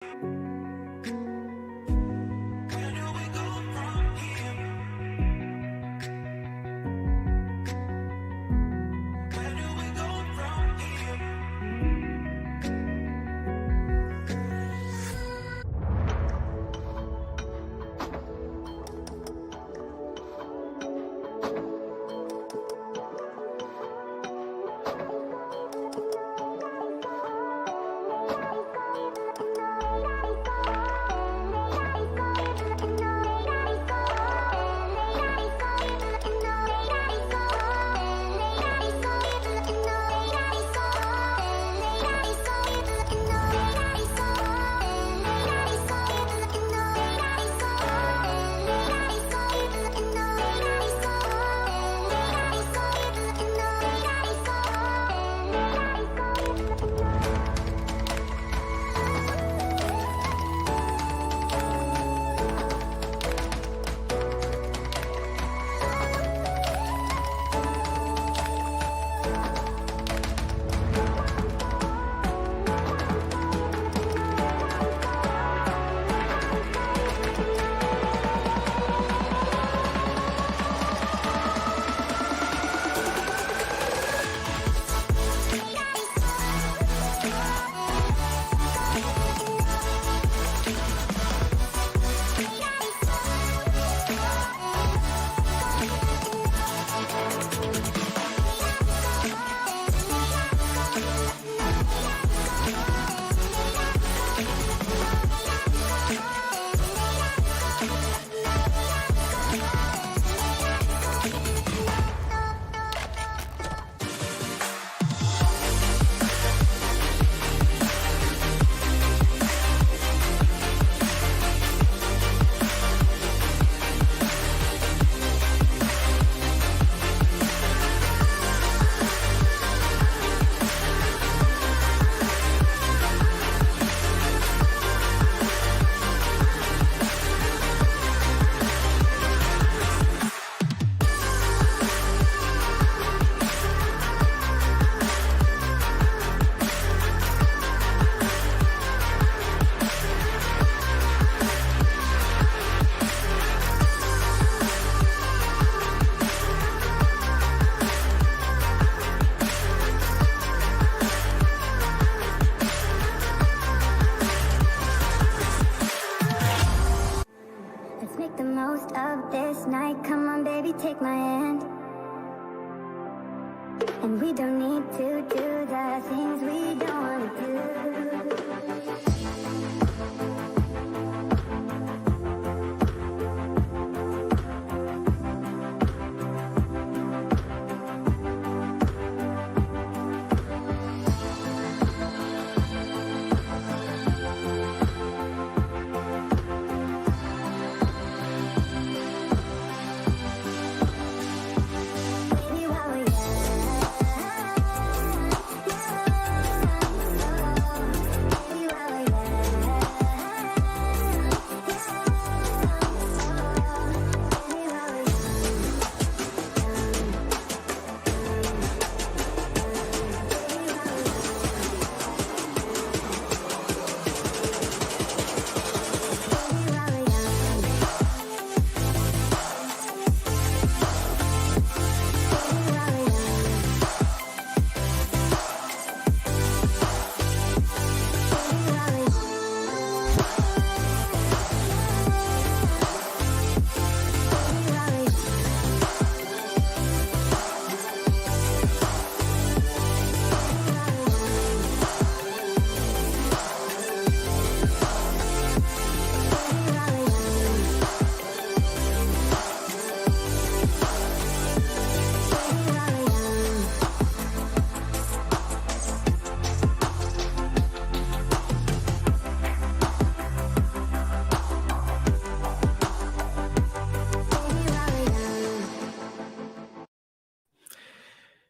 Where do we go from here? Where do we go from here? Let's make the most of this night. Come on, baby, take my hand. And we don't need to do the things we don't want to do. Baby, while we're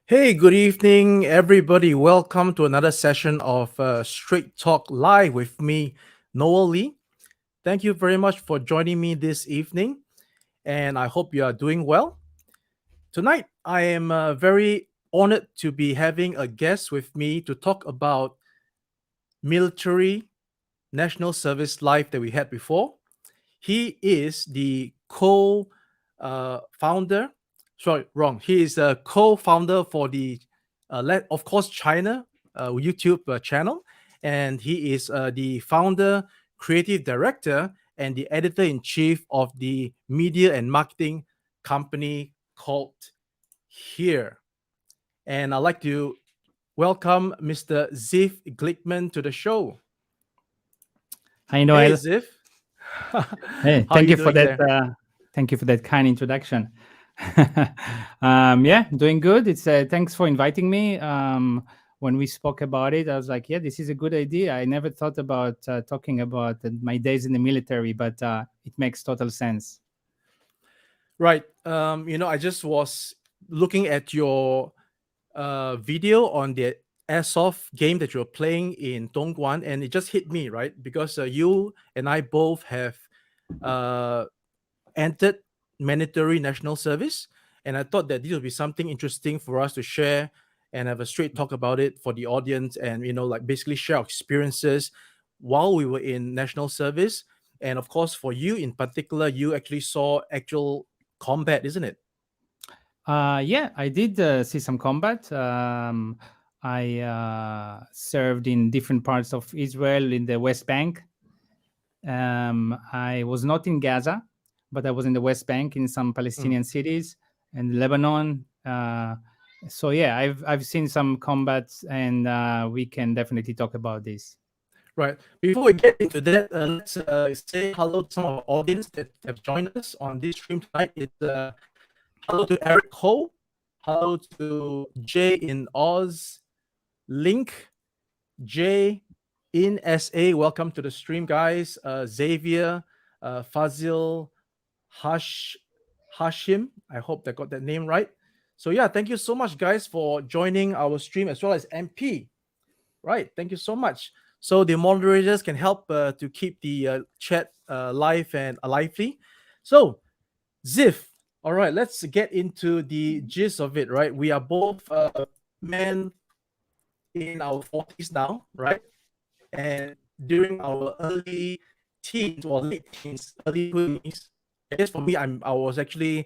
Hey, good evening, everybody. Welcome to another session of Straight Talk Live with me, Noel Lee. Thank you very much for joining me this evening, and I hope you are doing well. Tonight, I am very honored to be having a guest with me to talk about military national service live that we had before. He is the co-founder. Sorry, wrong. He is a co-founder for the, of course, China YouTube channel, and he is the founder, creative director, and the editor in chief of the media and marketing company called Here. And I'd like to welcome Mr. Ziv Glickman to the show. Hi, Hey, Noel. Ziv. Hey, How are you doing there? thank you for that kind introduction. Yeah, doing good. It's thanks for inviting me. When we spoke about it, I was like, yeah, this is a good idea. I never thought about talking about my days in the military, but it makes total sense. Right. I just was looking at your video on the airsoft game that you're playing in Dongguan, and it just hit me, right? Because you and I both have uh, entered mandatory national service, and I thought that this would be something interesting for us to share and have a straight talk about it for the audience, and like basically share our experiences while we were in national service. And of course, for you in particular, you actually saw actual combat, isn't it? Yeah, I did see some combat. I served in different parts of Israel in the West Bank. I was not in Gaza, but I was in the West Bank in some Mm. Palestinian cities and Lebanon. So yeah, I've seen some combats, and we can definitely talk about this. Right. Before we get into that, let's say hello to some of our audience that have joined us on this stream tonight. It's hello to Eric Ho, hello to Jay in Oz, Link, Jay in SA. Welcome to the stream, guys. Xavier, Fazil, Hashim. I hope I got that name right. So yeah, thank you so much, guys, for joining our stream, as well as MP. Right. Thank you so much. So the moderators can help to keep the chat live and lively. So Ziv, all right, let's get into the gist of it. Right, we are both men in our 40s now, right? And during our early teens or late teens, early 20s, I guess for me, I was actually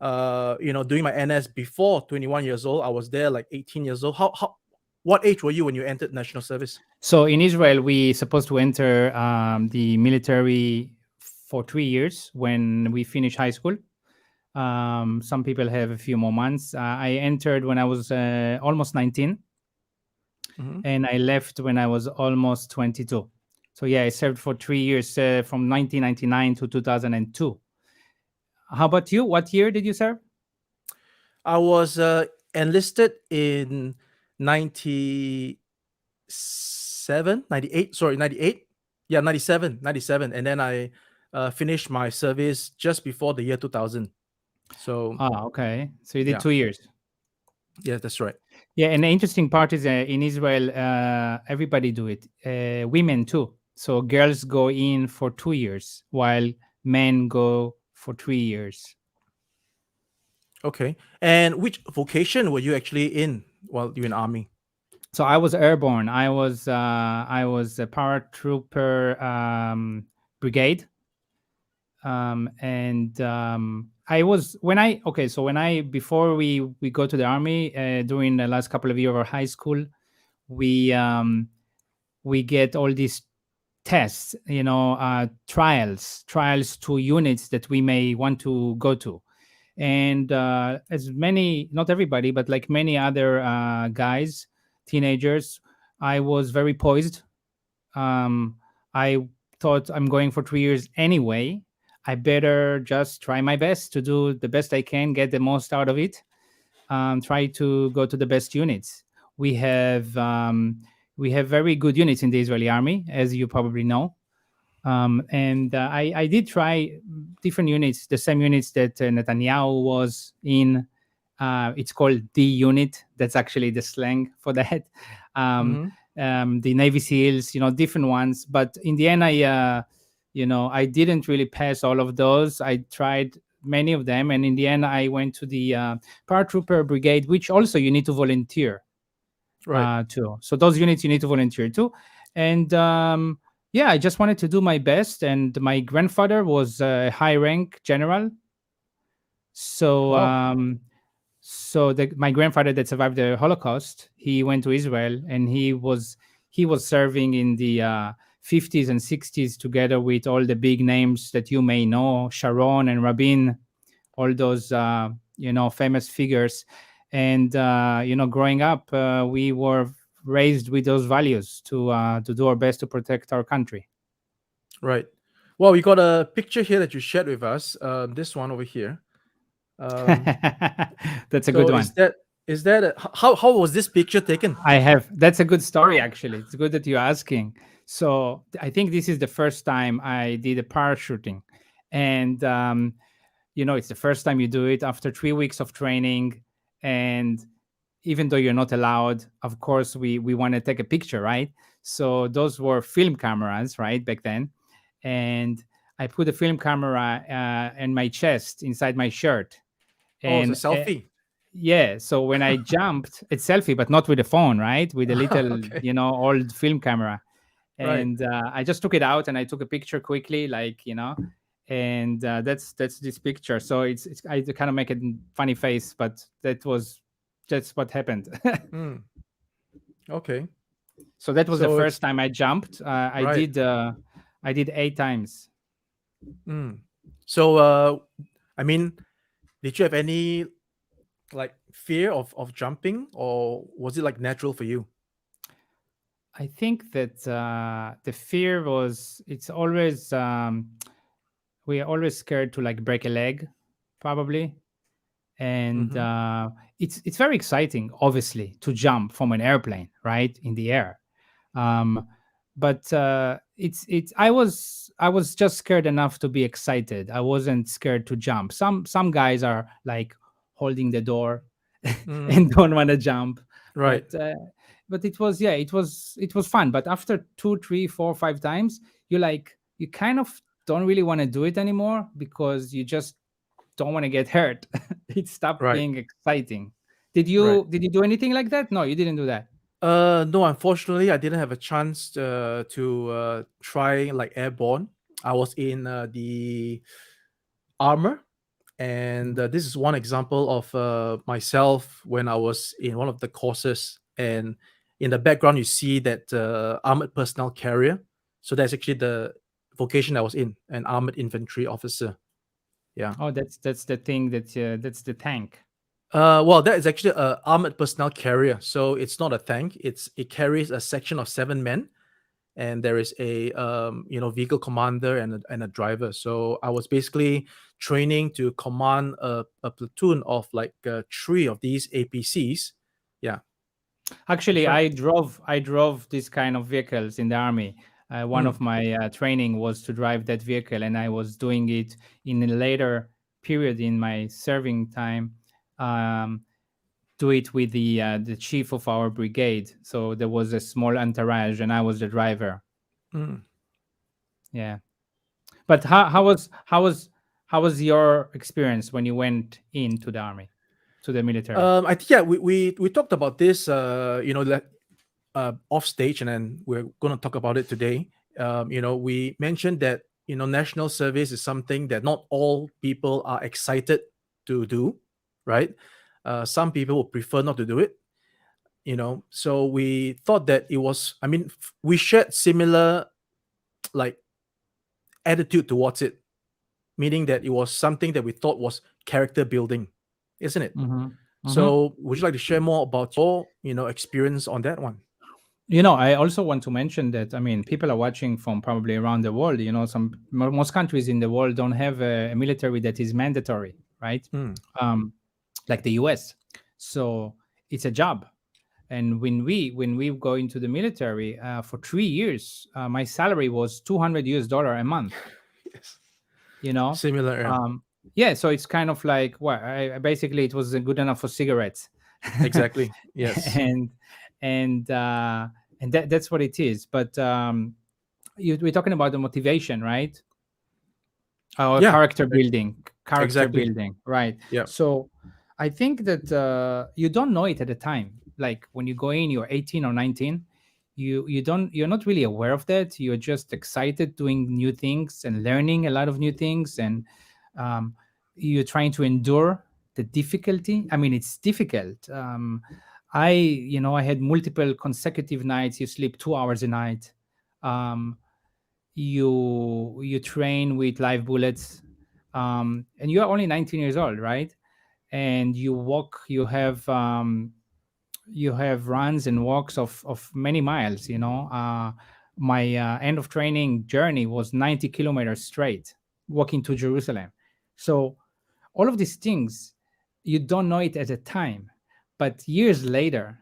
doing my NS before 21 years old. I was there like 18 years old. How what age were you when you entered national service? So in Israel, we supposed to enter the military for 3 years when we finish high school. Some people have a few more months. I entered when I was almost 19, Mhm. and I left when I was almost 22. So yeah, I served for 3 years from 1999 to 2002. How about you? What year did you serve? I was enlisted in 97, 98. Sorry, 98. Yeah, 97, 97. And then I finished my service just before the year 2000. So, Ah, okay. So you did yeah. 2 years. Yeah, that's right. Yeah, and the interesting part is in Israel, everybody do it. Women too. So girls go in for 2 years, while men go for 3 years. Okay. And which vocation were you actually in while you were in army? So I was airborne. I was a paratrooper brigade, and I was when I okay. So when I before we go to the army during the last couple of years of high school, we um, we get all these tests, trials to units that we may want to go to. And as many, not everybody, but like many other guys, teenagers, I was very poised. I thought I'm going for 3 years anyway. I better just try my best to do the best I can, get the most out of it, try to go to the best units. We have we have very good units in the Israeli army, as you probably know. And I did try different units, the same units that Netanyahu was in. It's called D unit. That's actually the slang for that. Um, Mm-hmm. the Navy SEALs, different ones. But in the end, I didn't really pass all of those. I tried many of them, and in the end, I went to the paratrooper brigade, which also you need to volunteer Right. too. So those units you need to volunteer to, and Yeah, I just wanted to do my best, and my grandfather was a high rank general. So Wow. my grandfather that survived the Holocaust, he went to Israel, and he was serving in the 50s and 60s together with all the big names that you may know, Sharon and Rabin, all those famous figures. And growing up, we were raised with those values to do our best to protect our country. Right. Well, we got a picture here that you shared with us. This one over here. Um, That's a good so one. how was this picture taken? I have. That's a good story, actually. It's good that you're asking. So I think this is the first time I did a parachuting, and it's the first time you do it after 3 weeks of training, and even though you're not allowed, of course, we want to take a picture, right? So those were film cameras, right, back then, and I put a film camera in my chest inside my shirt, Oh, it's a and selfie. yeah, so when I jumped, it's selfie, but not with the phone, right? With a little, Okay. old film camera. Right. And I just took it out and I took a picture quickly, and that's this picture. So it's I kind of make a funny face, but that's what happened. Mm, okay. So that was the So it's first time I jumped. right. I did 8 times. Mm. So I mean, did you have any like fear of jumping, or was it like natural for you? I think that the fear was it's always we are always scared to like break a leg, probably. And Mm-hmm. it's very exciting, obviously, to jump from an airplane, right, in the air. um, but it's I was just scared enough to be excited. I wasn't scared to jump. Some guys are like holding the door Mm, and don't want to jump. right. But it was fun. But after 2, 3, 4, 5 times, you kind of don't really want to do it anymore because you just don't want to get hurt. It stopped Right. being exciting. did Right. you did you do anything like that? No, you didn't do that. No, unfortunately, I didn't have a chance to try like airborne. I was in the armor, and Mhm. this is one example of myself when I was in one of the courses. And in the background, you see that armored personnel carrier. So that's actually the vocation I was in, an armored infantry officer. Yeah. Oh, that's the thing that's the tank. Well, that is actually a armored personnel carrier. So it's not a tank. It carries a section of 7 men, and there is a vehicle commander and a driver. So I was basically training to command a platoon of like three of these APCs. Yeah, that's Actually, right. I drove this kind of vehicles in the army. One Mm, of my training was to drive that vehicle, and I was doing it in a later period in my serving time. Um, do it with the chief of our brigade. So there was a small entourage, and I was the driver. mm. Yeah. But how was your experience when you went into the army, to the military? I think yeah, we talked about this off stage, and then we're going to talk about it today. We mentioned that national service is something that not all people are excited to do, right? Some people would prefer not to do it. So we thought that it was. I mean, we shared similar like attitude towards it, meaning that it was something that we thought was character building, isn't it? Mm-hmm. Mm-hmm. So would you like to share more about your experience on that one? I also want to mention that, I mean, people are watching from probably around the world. Most countries in the world don't have a military that is mandatory, right? Mm, Um, like the US. So it's a job. And when we go into the military for 3 years, my salary was $200 a month. yes. You know, Similar, yeah. um, yeah. So it's kind of like, well, basically it was good enough for cigarettes, Exactly. Yes. and and uh, and that's what it is. But we're talking about the motivation, right? Or Yeah. character Exactly. building, right? Yeah. So I think that you don't know it at the time. Like when you go in, you're 18 or 19. you're not really aware of that. You're just excited doing new things and learning a lot of new things, and um, you're trying to endure the difficulty. I mean, it's difficult. I had multiple consecutive nights. You sleep 2 hours a night. um, you train with live bullets, and you are only 19 years old, right? And you walk. You have runs and walks of many miles. My end of training journey was 90 kilometers straight, walking to Jerusalem. So all of these things, you don't know it at a time, but years later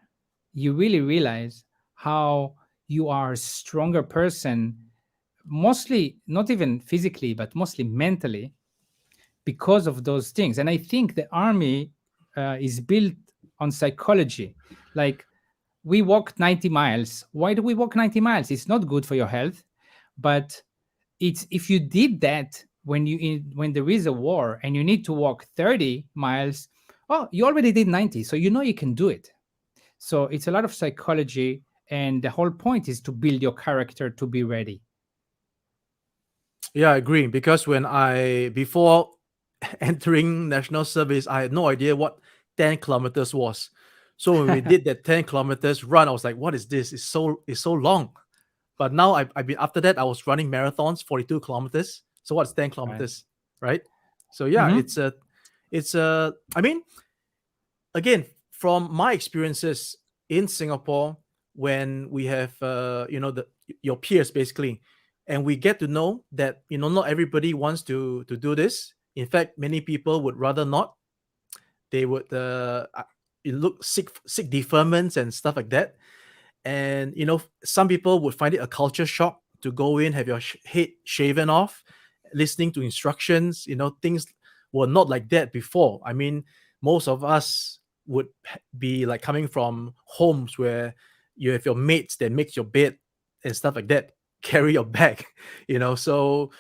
you really realize how you are a stronger person, mostly not even physically but mostly mentally, because of those things. And I think the army is built on psychology. Like, we walk 90 miles. Why do we walk 90 miles? It's not good for your health, but it's if you did that when there is a war and you need to walk 30 miles, oh, you already did 90, so you know you can do it. So it's a lot of psychology, and the whole point is to build your character to be ready. Yeah, I agree. Because before entering national service, I had no idea what 10 kilometers was. So when we did that 10 kilometers run, I was like, what is this? It's so long. But now I've been after that, I was running marathons, 42 kilometers. So what's 10 Right. kilometers, right? So yeah, Hmm. I mean, again, from my experiences in Singapore, when we have your peers basically, and we get to know that not everybody wants to do this. In fact, many people would rather not. They would you look seek deferments and stuff like that. And some people would find it a culture shock to go in, have your head shaven off, listening to instructions. Things were not like that before. I mean, most of us would be like coming from homes where you have your mates that makes your bed and stuff like that, carry your bag. So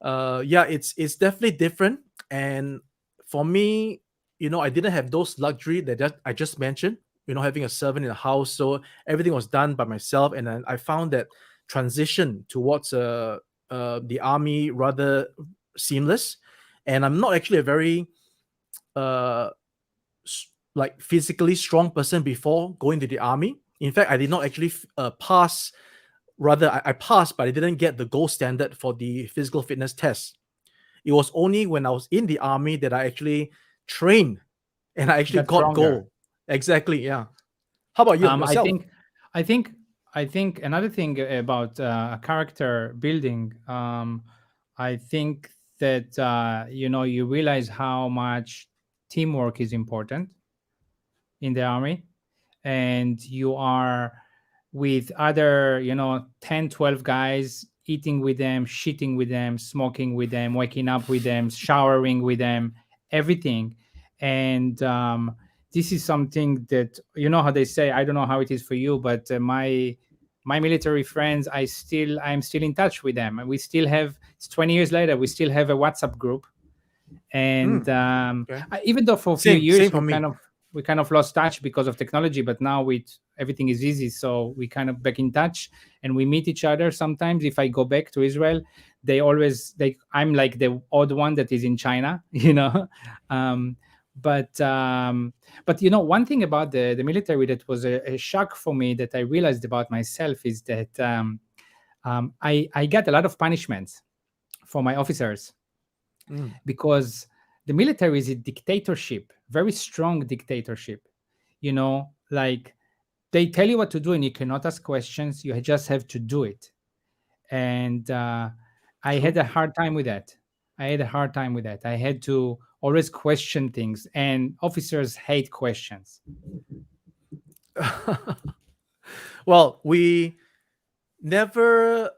yeah, it's definitely different. And for me, I didn't have those luxury I just mentioned, having a servant in the house. So everything was done by myself, and then I found that transition towards the army rather seamless. And I'm not actually a very uh like physically strong person before going to the army. In fact, I did not actually pass. Rather, I passed, but I didn't get the gold standard for the physical fitness test. It was only when I was in the army that I actually trained and I actually Got got stronger. gold. Exactly. Yeah. How about you Um, I yourself? think, I think, I think another thing about character building. I think that you realize how much teamwork is important in the army, and you are with other 10, 12 guys, eating with them, shitting with them, smoking with them, waking up with them, showering with them, everything. And this is something that, how they say, I don't know how it is for you, but my military friends, I'm still in touch with them, and we still have, it's 20 years later, we still have a WhatsApp group. And Mm, okay. even though for a few Same years for me. we kind of lost touch because of technology, but now with everything is easy, so we kind of back in touch, and we meet each other sometimes. If I go back to Israel, I'm like the odd one that is in China. um, but one thing about the military that was a shock for me, that I realized about myself, is that I got a lot of punishments for my officers, Mm. because the military is a dictatorship, very strong dictatorship. Like, they tell you what to do, and you cannot ask questions. You just have to do it. And I had True. a hard time with that. I had to always question things, and officers hate questions. Well, we never,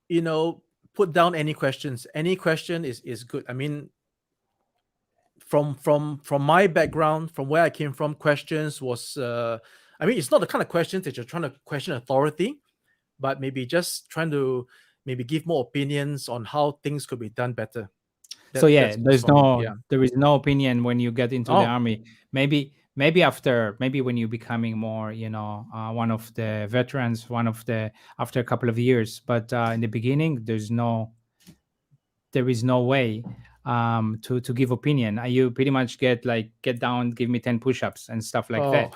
you know, put down any questions. Any question is good. I mean, from my background, from where I came from, questions was I mean, it's not the kind of questions that you're trying to question authority, but maybe just trying to maybe give more opinions on how things could be done better. So yeah, That's for me. Yeah. there is no opinion when you get into the Oh. army. Maybe maybe after, maybe when you're becoming more, one of the veterans, one of the, after a couple of years. But in the beginning, there is no way to give opinion. You pretty much get like, get down, give me 10 push-ups and stuff like Oh, that.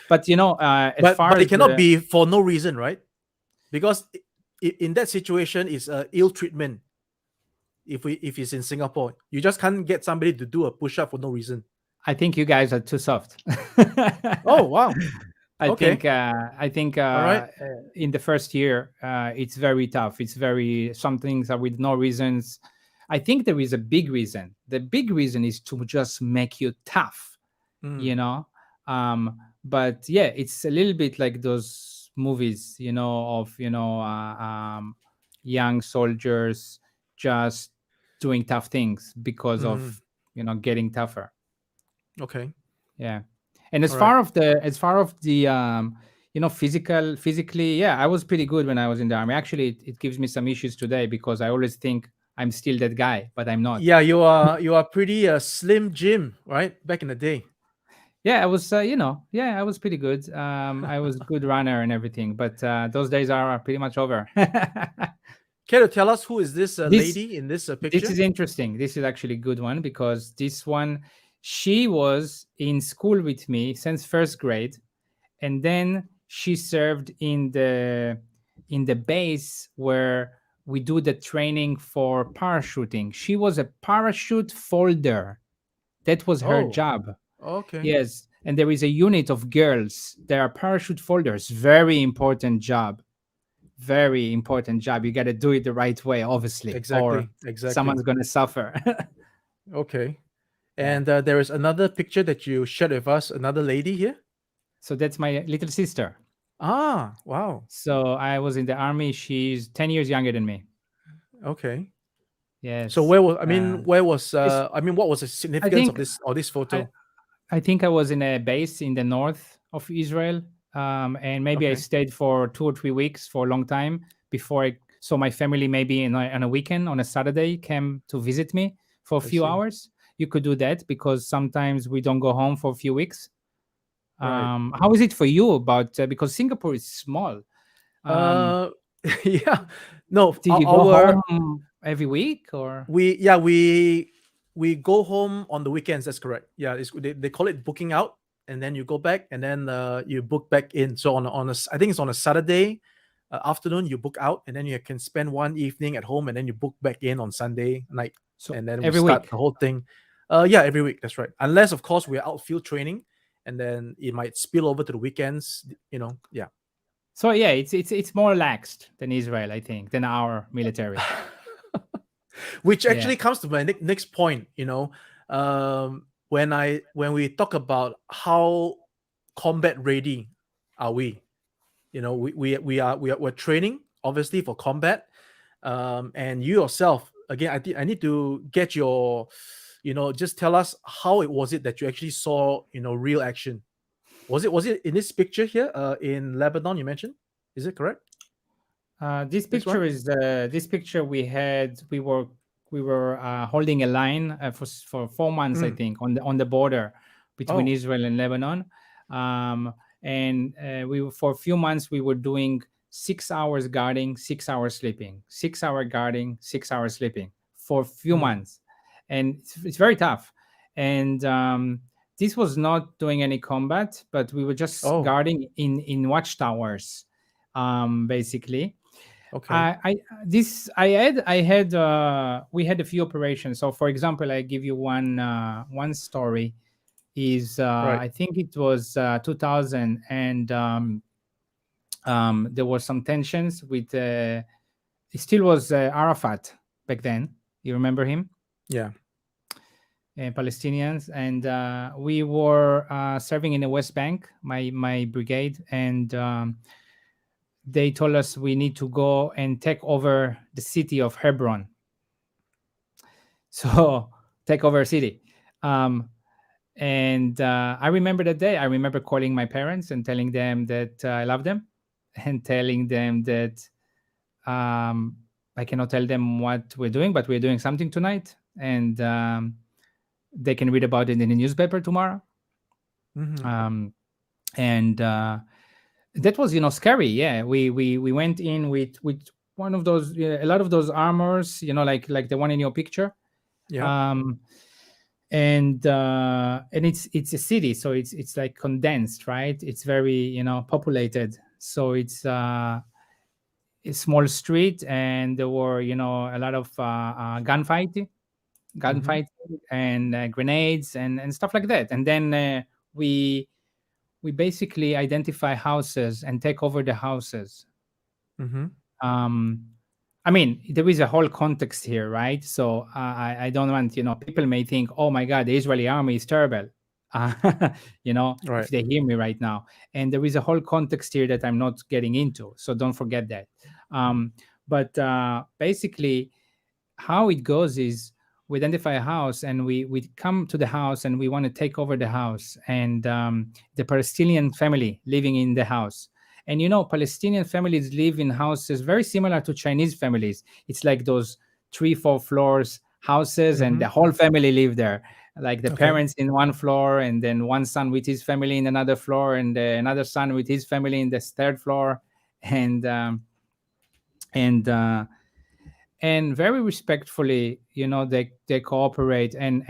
But as but far it as cannot the, be for no reason, right? Because in that situation, it's ill treatment. If it's in Singapore, you just can't get somebody to do a push up for no reason. I think you guys are too soft. Oh wow. I Okay. think I think All right. in the first year it's very tough. It's very, some things are with no reasons. I think there is a big reason. The big reason is to just make you tough, Mm, you know. But yeah, it's a little bit like those movies, of young soldiers just doing tough things because mm, of getting tougher. okay. Yeah. And All right. as far of the physically, yeah, I was pretty good when I was in the army. Actually, it gives me some issues today because I always think I'm still that guy, but I'm not. Yeah, you are pretty slim Jim, right? Back in the day. Yeah, I was yeah, I was pretty good. I was good runner and everything, but those days are pretty much over. Care to tell us who is this this lady in this this picture? is interesting. This is actually a good one because this one, she was in school with me since first grade, and then she served in the base where we do the training for parachuting. She was a parachute folder. That was her Oh, job. okay. Yes, and there is a unit of girls. They are parachute folders. Very important job. Very important job. You got to do it the right way, obviously, or Exactly. Exactly. someone's going to suffer. Okay. Yeah. And there is another picture that you shared with us. Another lady here. So that's my little sister. Ah, wow. So I was in the army. She's 10 years younger than me. Okay. So Yes. where was I mean where was This, what was the I significance think of this I, photo? I think I was in a base in the north of Israel, and maybe I Okay. stayed for 2 or 3 weeks for a long time before I. So my family maybe on a weekend on a Saturday came to visit me for a I few see. hours. You could do that because sometimes we don't go home for a few weeks. Right. How is it for you? About because Singapore is small. Um, Uh yeah. No, did you go our home every week or? we yeah, we go home on the weekends, that's correct. Yeah, they call it booking out, and then you go back and then you book back in. So I think it's on a Saturday afternoon you book out, and then you can spend one evening at home, and then you book back in on Sunday night, So and then we every start week. the whole thing. Yeah, every week, that's right. Unless of course we're out field training, and then it might spill over to the weekends, yeah. So yeah, it's more relaxed than Israel, I think, than our military. Which Yeah. actually comes to my next point, when we talk about how combat ready are we, we're training obviously for combat, and you yourself, again, I need to get your, just tell us how it was it that you actually saw, real action. Was it in this picture here, in Lebanon, you mentioned? Is it correct, This this one? picture is this picture we had. We were holding a line for 4 months, I Mm. think, on the border between Oh, Israel and Lebanon. And for a few months we were doing 6 hours guarding, 6 hours sleeping, 6 hour guarding, 6 hours sleeping for a few mm. months, and it's very tough. And this was not doing any combat, but we were just Oh, guarding in watchtowers, basically. okay. I this I had we had a few operations. So for example, I give you one story. Is Right. I think it was 2000, and there were some tensions with it still was Arafat back then. You remember him? Yeah. Palestinians, and we were serving in the West Bank, my brigade, and they told us we need to go and take over the city of Hebron. So take over a city. Um, and I remember that day. I remember calling my parents and telling them that I love them, and telling them that um, I cannot tell them what we're doing, but we're doing something tonight, and they can read about it in the newspaper tomorrow. Mm-hmm. um, and that was scary. Yeah, we went in with one of those, a lot of those armors, like the one in your picture. Yeah. um and it's a city, so it's like condensed, right? It's very populated, so it's a small street, and there were a lot of Mm-hmm. gunfighting and grenades and stuff like that. And then we we basically identify houses and take over the houses. Mm-hmm. um I mean, there is a whole context here, right? So I don't want, people may think, oh my God, the Israeli army is terrible. Uh, if Right. they hear me right now. And there is a whole context here that I'm not getting into. So don't forget that. But basically, how it goes is we identify a house, and we come to the house, and we want to take over the house, and the Palestinian family living in the house. And Palestinian families live in houses very similar to Chinese families. It's like those 3 4 floors houses, and Mm-hmm. the whole family live there, like the Okay. parents in one floor, and then one son with his family in another floor, and another son with his family in the third floor. And um, and uh, and very respectfully, they cooperate, and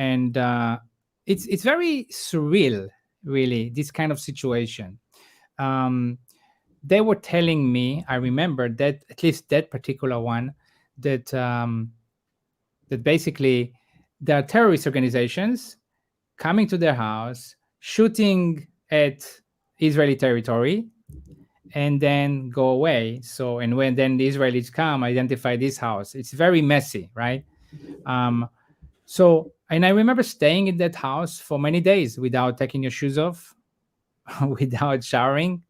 it's very surreal, really, this kind of situation. um they were telling me, I remember that, at least that particular one, that basically there are terrorist organizations coming to their house, shooting at Israeli territory, and then go away. So, and when then the Israelis come, identify this house. It's very messy, right? Um, so, and I remember staying in that house for many days without taking your shoes off, without showering,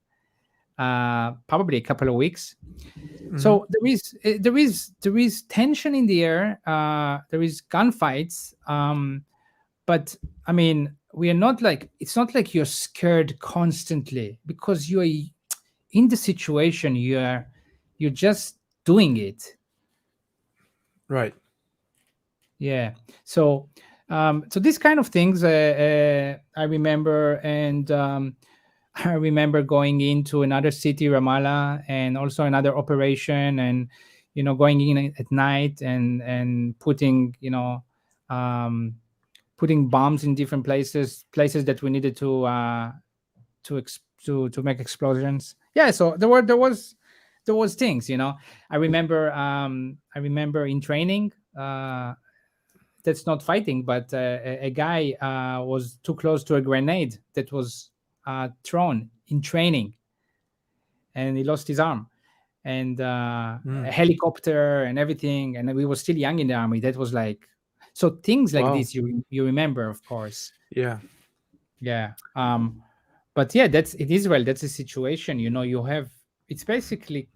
probably a couple of weeks. Mm-hmm. So there is tension in the air. There is gunfights. But I mean, we are not like, it's not like you're scared constantly, because you are in the situation. You're just doing it. Right. Yeah. So so these kind of things, I remember. And I remember going into another city, Ramallah, and also another operation, and going in at night, and um, putting bombs in different places that we needed to make explosions. Yeah. So there was things. I remember in training. That's not fighting, but a guy was too close to a grenade that was thrown in training, and he lost his arm, and a Mm. helicopter and everything. And we were still young in the army. That was like, so things like Wow. this, you remember, of course. Yeah. Yeah. But yeah, that's in Israel. That's a situation. You have, it's basically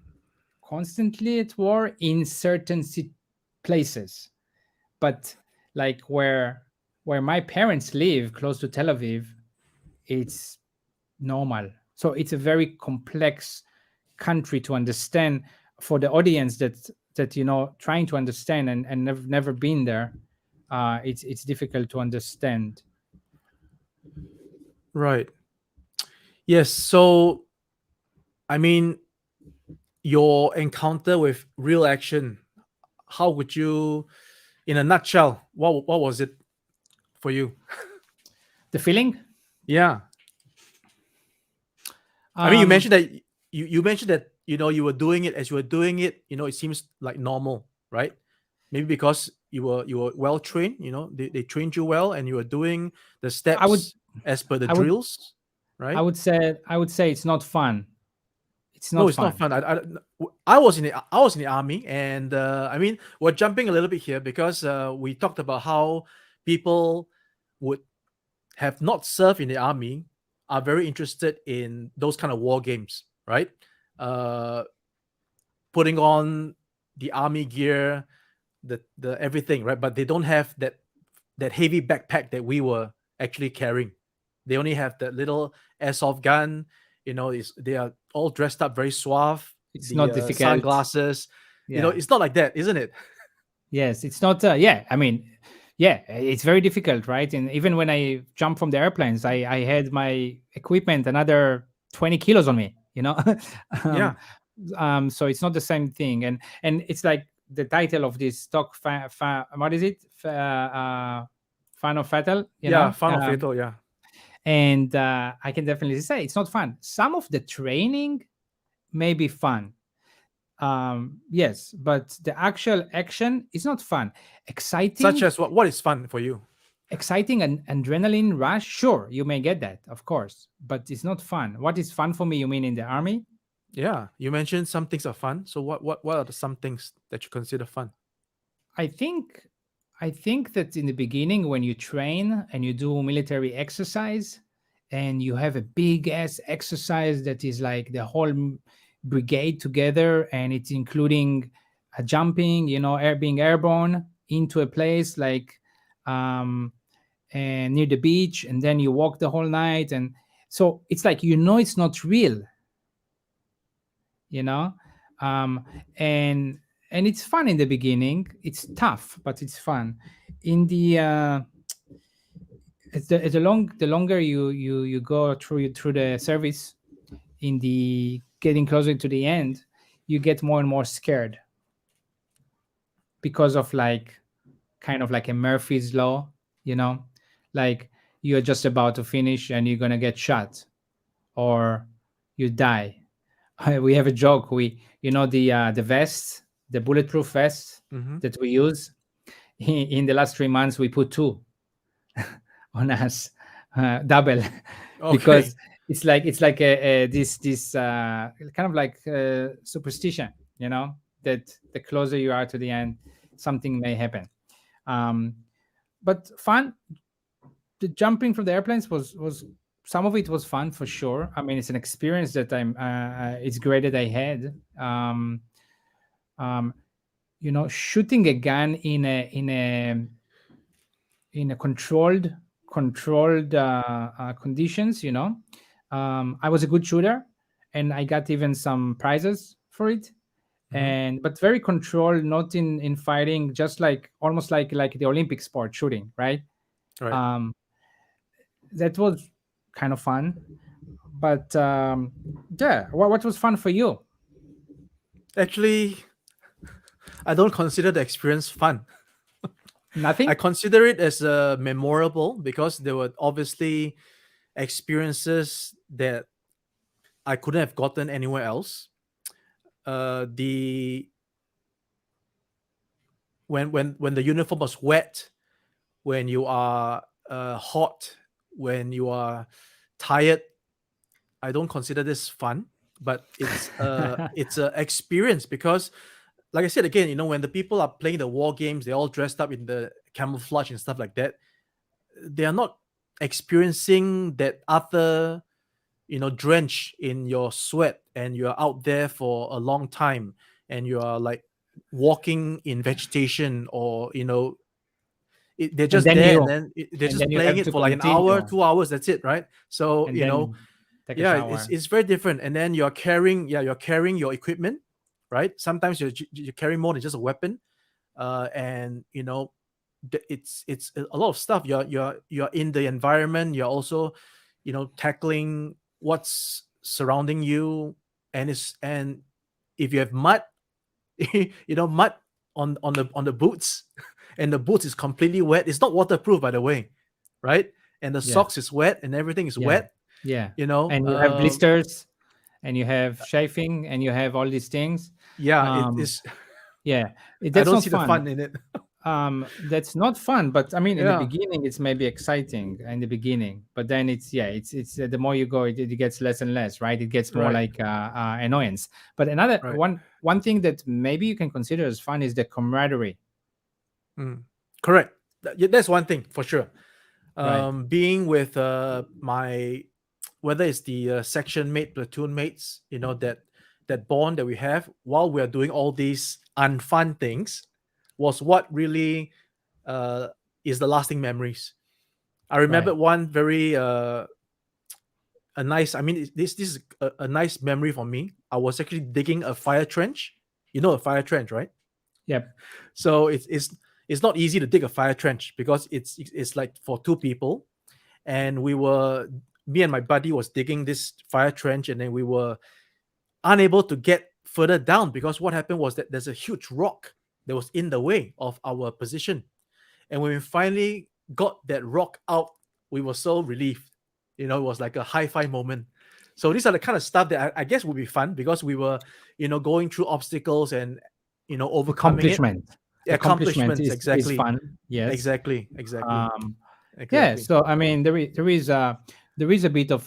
constantly at war in certain places. But like where my parents live, close to Tel Aviv, it's normal. So it's a very complex country to understand for the audience that trying to understand, and never been there. It's difficult to understand. Right. Yes. So, I mean, your encounter with real action, how would you, in a nutshell, what was it for you? The feeling. Yeah. I mean, you um mentioned that you mentioned that you were doing it as you were doing it. It seems like normal, right? Maybe because you were well trained. They trained you well, and you were doing the I would steps as per the I would drills, I right? would say it's not fun. It's No, not it's not fun. fun. I was in the army, and I mean, we're jumping a little bit here because we talked about how people would have not served in the army are very interested in those kind of war games, right? Uh, Putting on the army gear, the everything, right? But they don't have that heavy backpack that we were actually carrying. They only have that little airsoft gun. They are all dressed up very suave. It's The not difficult. sunglasses. Yeah. It's not like that, isn't it? Yes, it's not. Yeah, I mean, Yeah, it's very difficult, right? And even when I jump from the airplanes, I had my equipment another 20 kilos on me, you know. Yeah, um, so it's not the same thing, and it's like the title of this talk. What is it? Fan of Fatal, you yeah, know. fun or fatal. Yeah, And I can definitely say it's not fun. Some of the training may be fun, yes, but the actual action is not fun. such Exciting, as what? What is fun for you? exciting and adrenaline rush, sure, you may get that, of course, but it's not fun. What is fun for me, you mean in the army? Yeah, you mentioned some things are fun. So what are the some things that you consider fun? I think i think that in the beginning, when you train and you do military exercise, and you have a big ass exercise that is like the whole brigade together, and it's including jumping, being airborne into a place like, um and near the beach, and then you walk the whole night, and so it's like, it's not real, you know um and and it's fun in the beginning. It's tough, but it's fun. In the longer you go through the service, in the getting closer to the end, you get more and more scared, because of like, kind of like a Murphy's law, you know like, you're just about to finish and you're gonna get shot, or you die. We have a joke. The vest, the bulletproof vest Mm-hmm. that we use, in the last 3 months we put two on us, double, because Okay. it's like this kind of like superstition, that the closer you are to the end, something may happen. um but fun. The jumping from the airplanes was some of it was fun for sure. I mean, it's an experience that it's great that I had. Um Shooting a gun in a controlled conditions. I was a good shooter, and I got even some prizes for it. Mm-hmm. And but very controlled, not in fighting, just like almost like the Olympic sport shooting, right? Right. um that was kind of fun. But yeah, what was fun for you? Actually, I don't consider the experience fun. I Nothing. consider it as memorable because there were obviously experiences that I couldn't have gotten anywhere else. The when the uniform was wet, when you are hot, when you are tired, I don't consider this fun, but it's a experience because, like I said again, when the people are playing the war games, they're all dressed up in the camouflage and stuff like that. They are not experiencing that other, drench in your sweat, and you're out there for a long time, and you are like walking in vegetation, or they're and just then there, and you then they're and then just you playing have it to for like an hour, continue, 2 hours, that's it, right? So and then take a yeah, it's shower. it's very different. And then you're carrying your equipment, right? Sometimes you carry more than just a weapon. And it's a lot of stuff. You're in the environment, you're also tackling what's surrounding you. And if you have mud, mud on the boots, and the boots is completely wet. It's not waterproof, by the way, right? And the Yeah, socks is wet, and everything is yeah, wet. yeah. you know And you have um blisters, and you have chafing, and you have all these things. yeah, it um is. yeah, I that's don't not see the fun. fun in it. That's not fun, but I mean, in the Yeah, beginning it's maybe exciting in the beginning, but then it's the more you go, it gets less and less, right? It gets more right, like annoyance. But another right. one thing that maybe you can consider as fun is the camaraderie. Mm. Correct. Yeah, that's one thing for sure. Right. Being with my, whether it's the section mate, platoon mates, that bond that we have while we are doing all these unfun things, was what really uh, is the lasting memories. I remember Right. one very a nice. I mean, this is a nice memory for me. I was actually digging a fire trench. You know a fire trench, right? Yep. So it's it's not easy to dig a fire trench because it's like for two people, and me and my buddy was digging this fire trench, and then we were unable to get further down because what happened was that there's a huge rock that was in the way of our position. And when we finally got that rock out, we were so relieved. It was like a high five moment. So these are the kind of stuff that I guess would be fun because we were, going through obstacles and, overcoming it. Accomplishment. Accomplishment Accomplishments, is exactly. fun. Yes. Exactly. Um, yeah. Exactly. So I mean, there is a bit of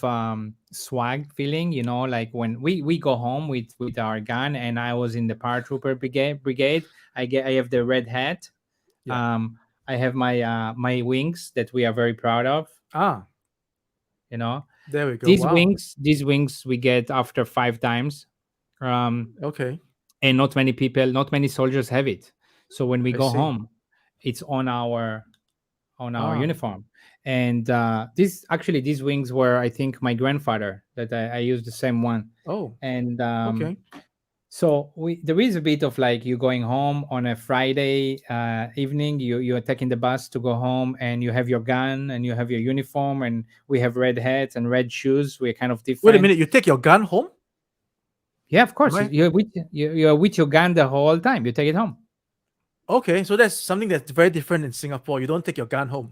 swag feeling, like when we go home with our gun, and I was in the paratrooper brigade. I have the red hat. Yeah. I have my wings that we are very proud of. Ah, You know, there we go. these Wow. wings we get after 5 times. Okay. And not many soldiers have it. So when we I go see. home, it's on our Ah, uniform. And these wings were, I think, my grandfather that I used the same one. oh, And okay. so there is a bit of like you going home on a Friday evening. You're taking the bus to go home, and you have your gun and you have your uniform, and we have red hats and red shoes. We're kind of Wait a different. minute. You take your gun home? Yeah, of Am course. I? You're with your gun the whole time. You take it home. Okay, so that's something that's very different in Singapore. You don't take your gun home.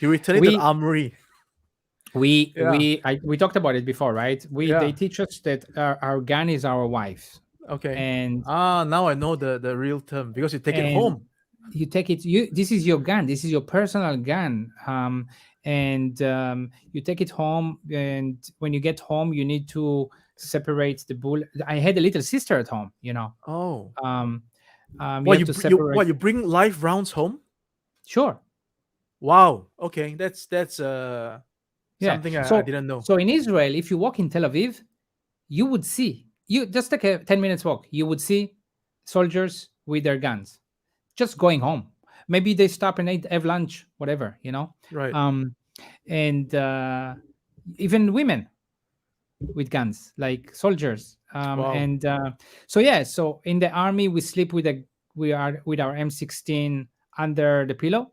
You return it to the We armory. Yeah. we talked about it before, right? They Yeah. teach us that our gun is our wife, Okay. and Ah, now I know the real term because you take it and home. you take it. This is your gun. This is your personal gun. And you take it home, and when you get home, you need to separate the bullet. I had a little sister at home. Oh. Um, you What have you to br- you separate. what you bring live rounds home? Sure. Wow. Okay, that's Yeah. something I So didn't know. so in Israel, if you walk in Tel Aviv, you would see, you just take a 10 minutes walk, you would see soldiers with their guns just going home. Maybe they stop and have lunch, whatever. Right. um and even women with guns, like soldiers. Wow. And So yeah, so in the army we are with our M16 under the pillow,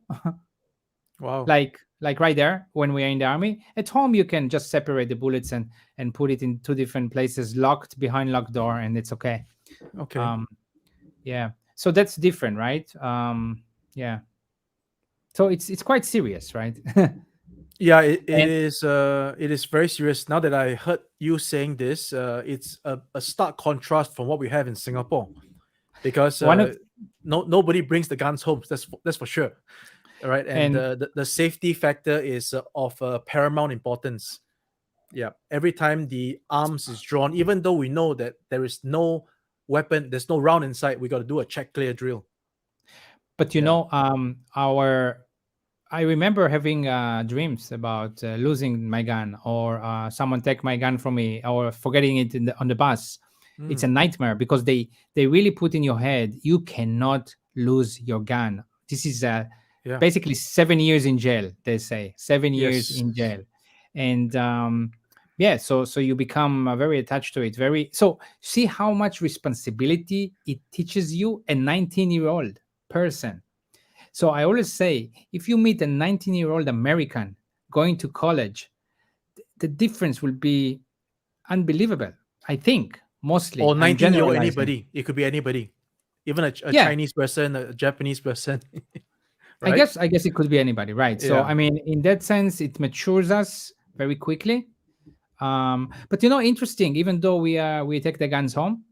Wow. like right there when we are in the army. At home you can just separate the bullets and put it in two different places, locked behind locked door, and it's okay. Okay. um yeah, so that's different, right? Yeah, so it's quite serious, right? Yeah, it And is it is very serious. Now that I heard you saying this, it's a stark contrast from what we have in Singapore because one of nobody brings the guns home. That's for sure. All right, and and the safety factor is of paramount importance. Yeah, every time the arms is drawn, even though we know that there is no weapon, there's no round inside, we got to do a check clear drill. but Yeah. our I remember having dreams about losing my gun, or someone take my gun from me, or forgetting it on the bus. It's a Mm, nightmare because they really put in your head you cannot lose your gun. This is yeah. basically 7 years in jail. They say 7 years Yes. in jail, and yeah, so you become very attached to it. So see how much responsibility it teaches you, a 19-year-old person. So I always say, if you meet a 19-year-old American going to college, the difference will be unbelievable. I think mostly Or I'm 19-year-old generalizing. anybody. It could be anybody, even a Yeah, Chinese person, a Japanese person, I right? guess I guess it could be anybody, right? So Yeah. I mean, in that sense, it matures us very quickly. But interesting. Even though we take the guns home,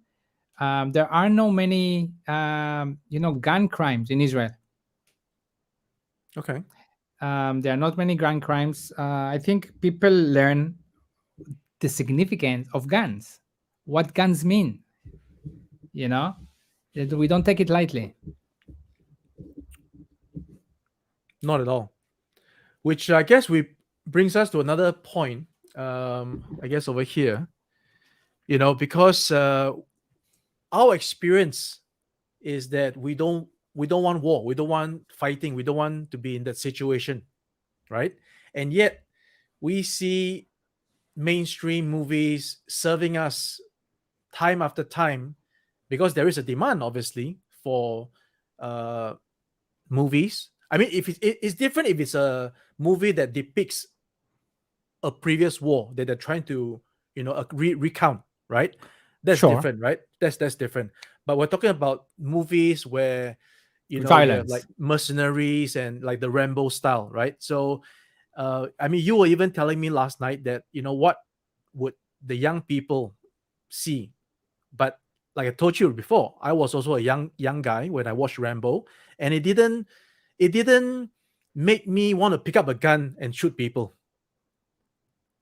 there are no many gun crimes in Israel. Okay. There are not many gun crimes. I think people learn the significance of guns, what guns mean. You know, that we don't take it lightly. Not at all. Which I guess we brings us to another point. I guess over here, because our experience is that we don't want war, we don't want fighting, we don't want to be in that situation, right? And yet we see mainstream movies serving us time after time because there is a demand, obviously, for uh, movies. I mean, if it's different if it's a movie that depicts a previous war that they're trying to, recount, right? That's Sure. different, right? That's different. But we're talking about movies where, you have like Violence. mercenaries and like the Rambo style, right? So, I mean, you were even telling me last night that what would the young people see, but like I told you before, I was also a young guy when I watched Rambo, and it didn't make me want to pick up a gun and shoot people,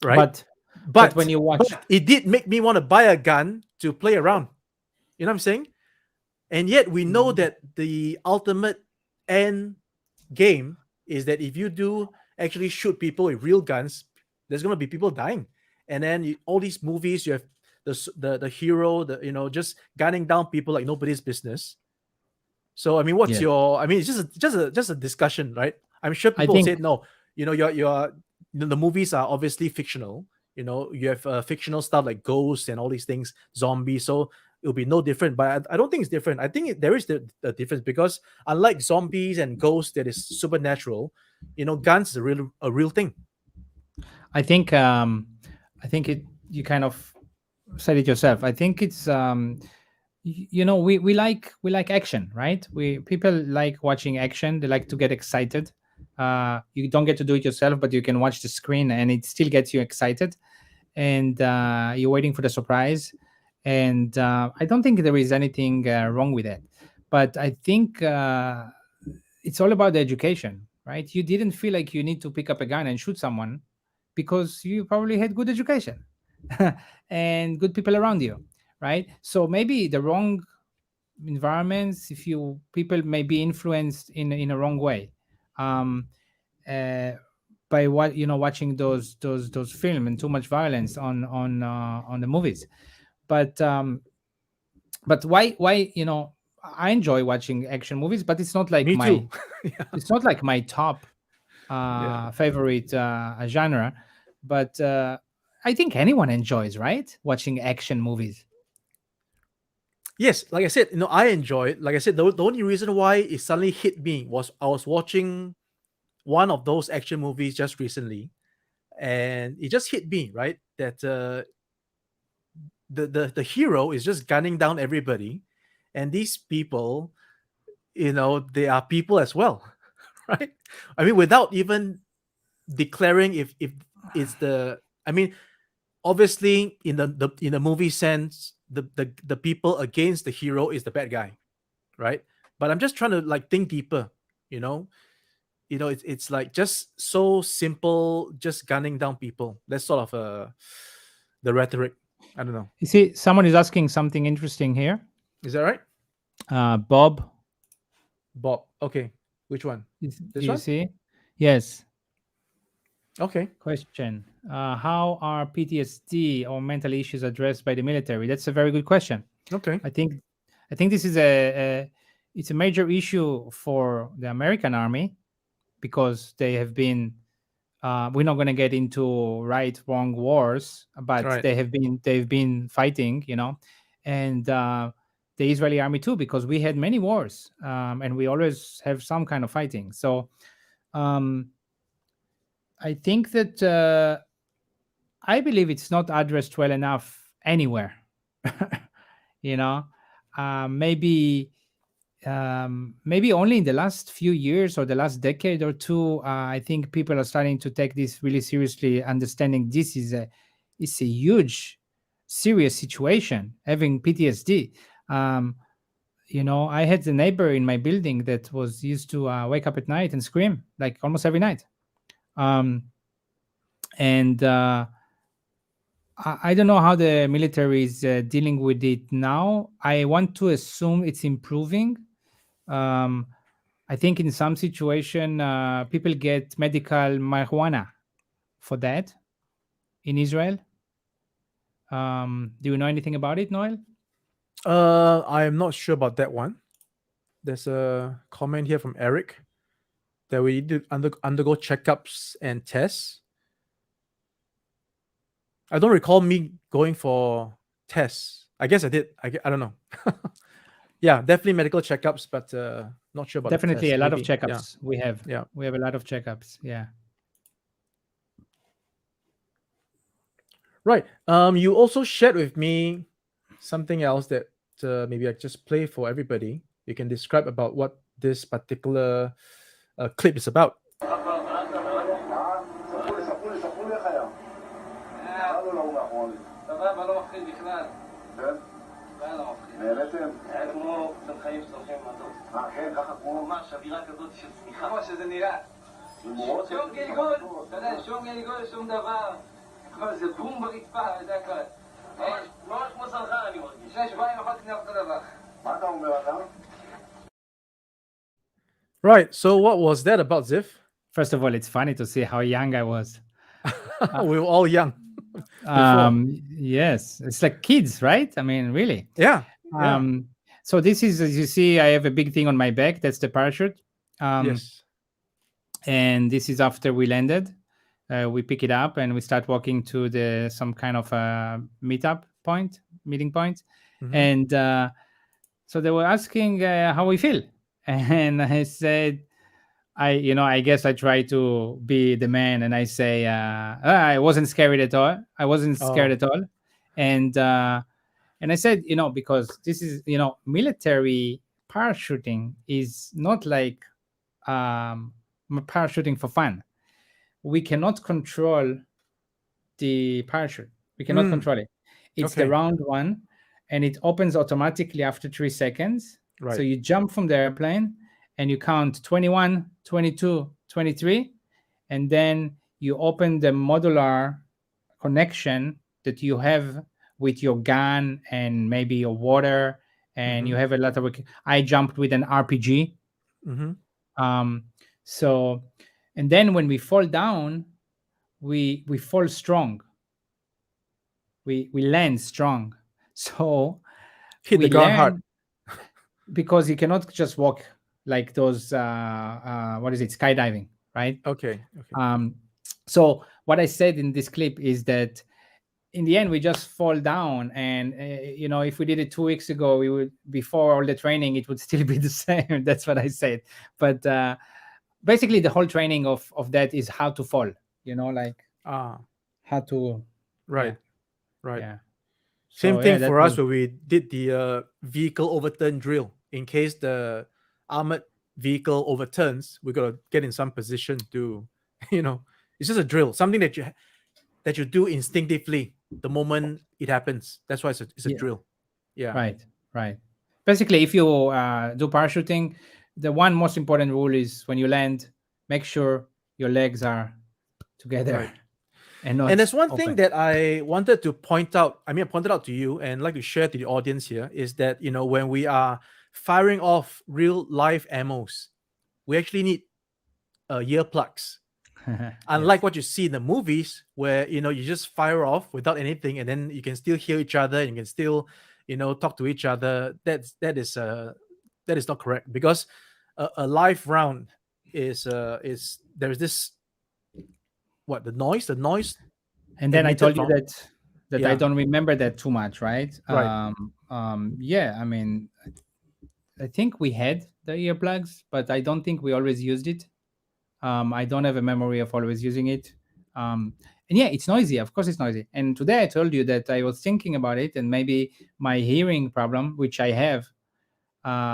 right? But when But you watch, but it did make me want to buy a gun to play around. You know what I'm saying? And yet we know Mm, that the ultimate end game is that if you do actually shoot people with real guns, there's gonna be people dying. And then all these movies, you have the hero, just gunning down people like nobody's business. So I mean, what's yes, your? I mean, it's just a discussion, right? I'm sure I people will think say no. The movies are obviously fictional. You have fictional stuff like ghosts and all these things, zombies. So it'll be no different. But I don't think it's different. I think there is the difference because unlike zombies and ghosts that is supernatural, guns is a real thing. I think I think it you kind of said it yourself. I think it's we like action, right? We people like watching action. They like to get excited. You don't get to do it yourself, but you can watch the screen and it still gets you excited. And you're waiting for the surprise. And I don't think there is anything wrong with that. But I think it's all about the education, right? You didn't feel like you need to pick up a gun and shoot someone because you probably had good education and good people around you, right? So maybe the wrong environments, if you people may be influenced in a wrong way, um, uh, by what watching those film and too much violence on the movies. But why I enjoy watching action movies, but Me too. Yeah. it's not like my top Yeah. favorite genre. But I think anyone enjoys, right, watching action movies. Yes, like I said, I enjoy it. Like I said, the only reason why it suddenly hit me was I was watching one of those action movies just recently, and it just hit me, right? That the hero is just gunning down everybody, and these people, they are people as well, right? I mean, without even declaring if it's the. I mean, obviously, in the movie sense, the people against the hero is the bad guy, right? But I'm just trying to like think deeper, you know. It's like just so simple, just gunning down people. That's sort of the rhetoric. I don't know. You see, someone is asking something interesting here. Is that right? Bob, Bob. Okay. Which one? do This you one? see? Yes. Okay. Question: how are PTSD or mental issues addressed by the military? That's a very good question. Okay. I think I think this is a major issue for the American army because they have been. We're not going to get into right wrong wars, All but right. they've been fighting, and the Israeli army too, because we had many wars, and we always have some kind of fighting. So um, I think that I believe it's not addressed well enough anywhere. you know, maybe maybe only in the last few years or the last decade or two, I think people are starting to take this really seriously, understanding this is a huge, serious situation. Having PTSD, I had a neighbor in my building that was used to wake up at night and scream like almost every night, um, and I don't know how the military is dealing with it now. I want to assume it's improving. Um, I think in some situation, people get medical marijuana for that in Israel. Do you know anything about it, Noel? I am not sure about that one. There's a comment here from Eric that we need to undergo checkups and tests. I don't recall me going for tests. I guess I did. I don't know. Yeah, definitely medical checkups, but Not sure about the Definitely test. a lot of Maybe. Yeah. checkups we have. Yeah. We have a lot of checkups. Yeah. Right. You also shared with me something else that maybe I just play for everybody. You can describe about what this particular clip is about. Right. So what was that about, Ziff? First of all, it's funny to see how young I was. We were all young before. Yes, it's like kids, right? I mean, really. Yeah. Yeah. So this is, as you see, I have a big thing on my back. That's the parachute. Yes. And this is after we landed. We pick it up and we start walking to the some kind of meeting point, Mhm. and so they were asking how we feel, and I said, I guess I try to be the man, and I say, I wasn't scared at all. I wasn't scared Oh. at all, and I said, because this is, military parachuting is not like parachuting for fun. We cannot control the parachute. We cannot Mm. control it. It's the Okay. round one, and it opens automatically after 3 seconds. So Right. you jump from the airplane and you count 21, 22, 23, and then you open the modular connection that you have with your gun and maybe your water, and you Mhm. have a lot of. I jumped with an RPG. Mhm. Um, so, and then when we fall down, we fall strong. We land strong. So Hit the we ground hard. learn, because you cannot just walk like those what is it, skydiving, right? Okay. Okay. um so what I said in this clip is that in the end we just fall down, and if we did it 2 weeks ago, we would, before all the training, it would still be the same. That's what I said. But basically the whole training of that is how to fall, like Ah. how to. Yeah. Right. Right. Yeah. Same So yeah, thing that for us was. where we did the vehicle overturn drill. In case the armored vehicle overturns, we gotta get in some position to, it's just a drill, something that you do instinctively the moment it happens. That's why it's a Yeah. drill. Yeah. Right. Basically, if you do parachuting, the one most important rule is when you land, make sure your legs are together Right. and And not there's one thing open. that I wanted to point out. I mean, I pointed out to you and like to share to the audience here is that, when we are firing off real life ammos, we actually need earplugs. Unlike Yes. what you see in the movies, where you just fire off without anything, and then you can still hear each other, and you can still, talk to each other. That is not correct, because a live round is there's this, what, the noise And then I emitted told you from. that I Yeah. don't remember that too much, right? Right. Yeah. I mean, I think we had the earplugs, but I don't think we always used it. I don't have a memory of always using it. And yeah, it's noisy. Of course, it's noisy. And today I told you that I was thinking about it, and maybe my hearing problem, which I have,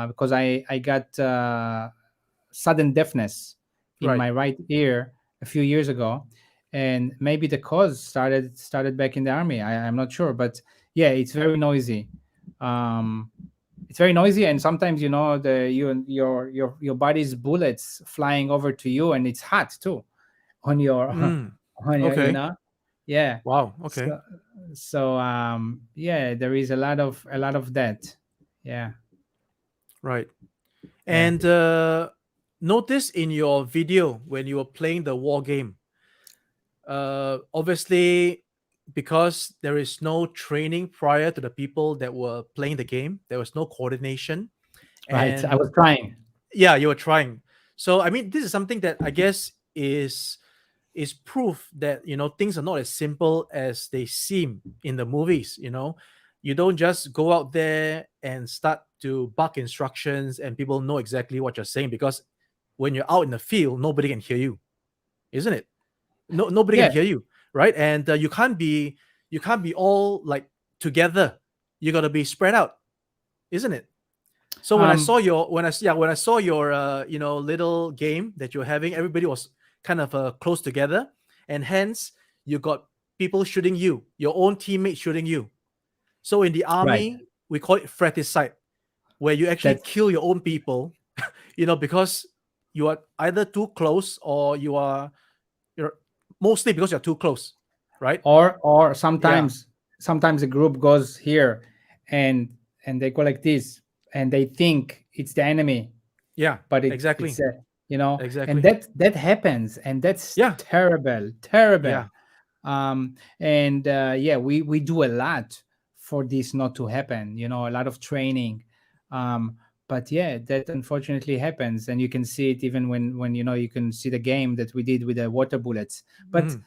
because I got sudden deafness in Right. my right ear a few years ago, and maybe the cause started back in the army. I'm not sure, but yeah, it's very noisy. Um, it's very noisy, and sometimes your body's bullets flying over to you, and it's hot too on your Mm. on your Okay. yeah. Wow. Okay. So yeah, there is a lot of that. Yeah. Right. Yeah. And notice in your video when you were playing the war game, obviously, because there is no training prior to the people that were playing the game, there was no coordination. Right, I And was trying. yeah, you were trying. So I mean, this is something that I guess is proof that things are not as simple as they seem in the movies. You don't just go out there and start to bark instructions and people know exactly what you're saying, because when you're out in the field, nobody can hear you, isn't it? No, nobody can Yeah. hear you, right? And you can't be all like together. You got to be spread out, isn't it? So when I Um, saw your when I saw your little game that you're having, everybody was kind of close together, and hence you got people shooting you, your own teammates shooting you. So in the right. army, we call it fratricide, where you actually That's kill your own people, because you are either too close or you're mostly because you're too close, right? or Yeah, sometimes a group goes here and they go like this and they think it's the enemy, yeah, but it's exactly, and exactly. that happens, and that's Yeah, terrible, terrible. yeah. And yeah, we do a lot for this not to happen, a lot of training. But yeah, that unfortunately happens, and you can see it even when you can see the game that we did with the water bullets. but Mhm.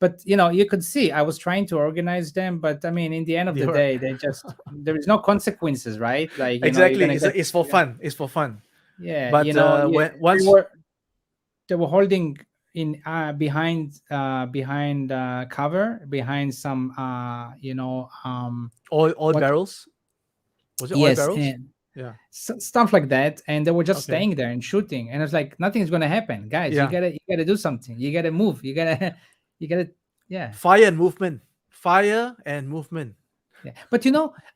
but you could see I was trying to organize them, but I mean, in the end of the You're day, they just there is no consequences, right? Like, you're exactly. gonna get, It's for fun. It's for fun. yeah, But yeah, when they once were they were holding in behind cover, behind some oil what barrels, was it oil yes, barrels? and Yeah. stuff like that, and they were just Okay. staying there and shooting, and it's like nothing's gonna happen, guys. You Yeah. gotta you gotta do something, you gotta move, you gotta you gotta yeah. Fire and movement. Fire and movement. Yeah, but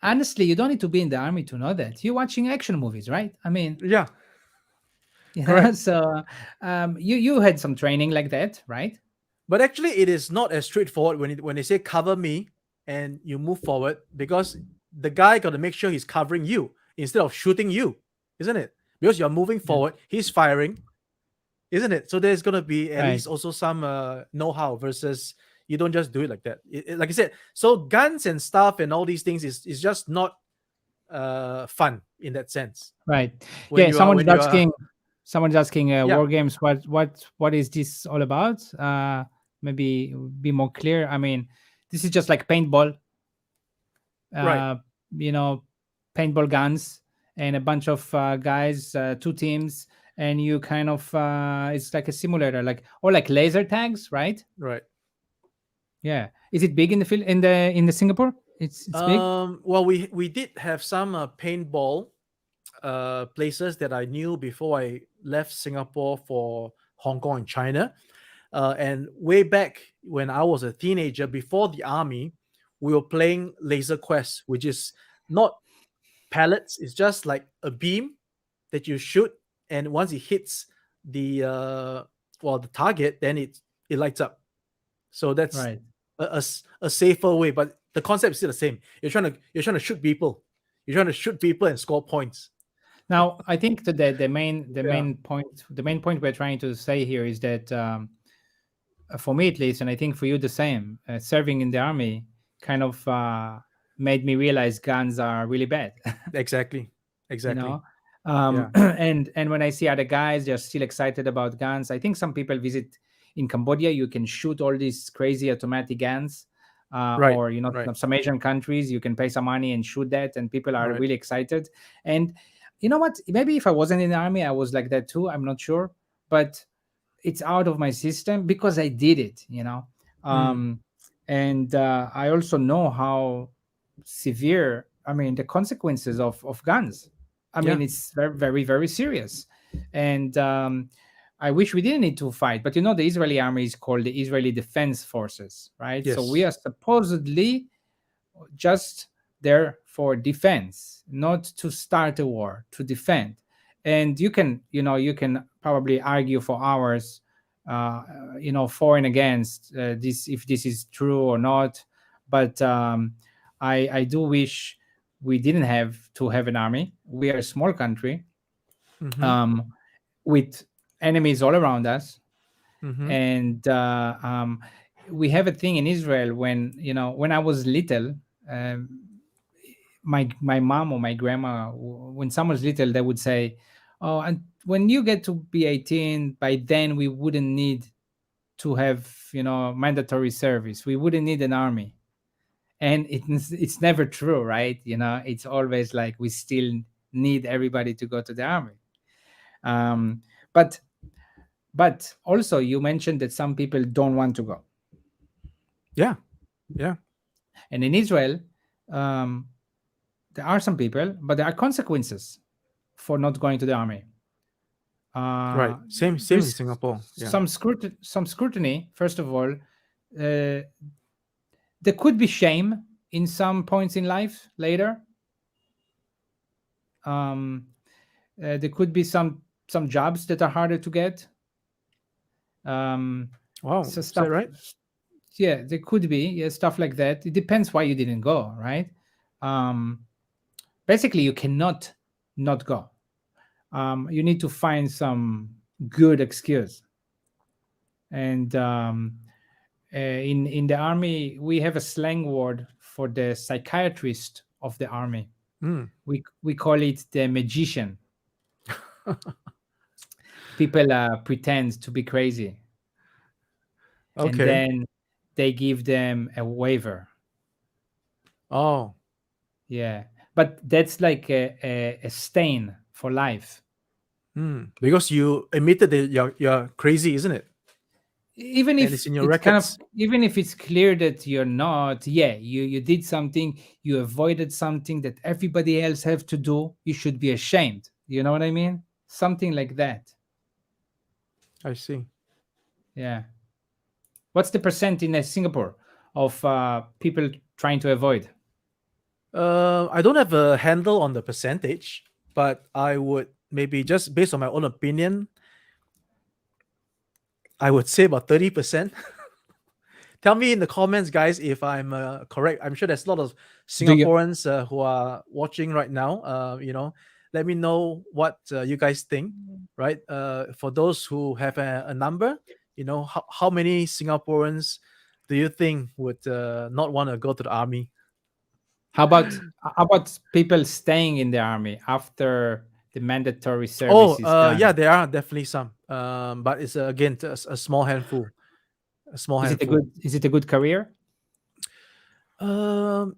honestly, you don't need to be in the army to know that. You're watching action movies, right? I mean, Yeah. Correct. so you had some training like that, right? But actually, it is not as straightforward when they say cover me and you move forward, because the guy got to make sure he's covering you instead of shooting you, isn't it? Because you're moving Yeah. forward, he's firing, isn't it? So there's gonna be at Right. least also some know-how versus you don't just do it like that. Like I said, so guns and stuff and all these things is just not fun in that sense. Right. When Yeah. you are Someone's asking. yeah, War games. What is this all about? Maybe be more clear. I mean, this is just like paintball. right, Uh, you know, paintball guns and a bunch of guys, two teams, and you kind of it's like a simulator, like, or like laser tags, right? right. Yeah. Is it big in the in the Singapore? It's big. Well, we did have some paintball places that I knew before I left Singapore for Hong Kong and China. And way back when I was a teenager, before the army, we were playing Laser Quest, which is not pellets. It's just like a beam that you shoot, and once it hits the target, then it lights up. So that's Right. a safer way, but the concept is still the same. You're trying to shoot people. You're trying to shoot people and score points. Now, I think that the Yeah. main point we're trying to say here is that, for me at least, and I think for you the same, serving in the army kind of made me realize guns are really bad. Exactly. you Exactly. know Yeah. and when I see other guys, they're still excited about guns. I think some people visit in Cambodia, you can shoot all these crazy automatic guns, Right. or Right. some Asian countries, you can pay some money and shoot that, and people are Right. really excited. And you know what, maybe if I wasn't in the army, I was like that too, I'm not sure. But it's out of my system because I did it. Mm. um and I also know how severe, I mean, the consequences of guns. I Yeah. mean, it's very, very, very serious. And I wish we didn't need to fight, but the Israeli army is called the Israeli Defense Forces, right? So we Yes. are supposedly just there for defense, not to start a war, to defend. And you can probably argue for hours, for and against this, if this is true or not. But I do wish we didn't have to have an army. We are a small country, Mm-hmm. um, with enemies all around us. Mm-hmm. And we have a thing in Israel. When I was little, um, my mom or my grandma, when someone's little, they would say, "Oh, and when you get to be 18, by then we wouldn't need to have mandatory service. We wouldn't need an army." and it's never true, right? It's always like we still need everybody to go to the army. um but but also you mentioned that some people don't want to go, Yeah, yeah, and in Israel, um there are some people, but there are consequences for not going to the army. right. uh Same in there's Singapore. Yeah. some scrutiny. First of all, uh, there could be shame in some points in life later. um there could be some jobs that are harder to get. um Wow, so is that stuff, right? yeah, there could be, yeah, stuff like that. It depends why you didn't go, right? um Basically you cannot not go. You need to find some good excuse. And in the army we have a slang word for the psychiatrist of the army. Mm. We call it the magician. People pretend to be crazy, and Okay. then they give them a waiver. Oh. Yeah, but that's like a stain for life. Mm. Because you admitted that you're crazy, isn't it? Even And if it's in your it's kind of, records. even if it's clear that you're not, yeah, you did something, you avoided something that everybody else have to do, you should be ashamed. You know what I mean? Something like that. I see. Yeah. What's the percent in Singapore of people trying to avoid? I don't have a handle on the percentage, but I would maybe just based on my own opinion, I would say about 30%. Tell me in the comments, guys, if I'm correct. I'm sure there's a lot of Do you? Singaporeans who are watching right now. Let me know what you guys think, right? For those who have a number, how many Singaporeans do you think would not want to go to the army? How about people staying in the army after the mandatory Oh, service is yeah, done? there are definitely some, but it's again a small handful. A small Is it a handful. good career? Um,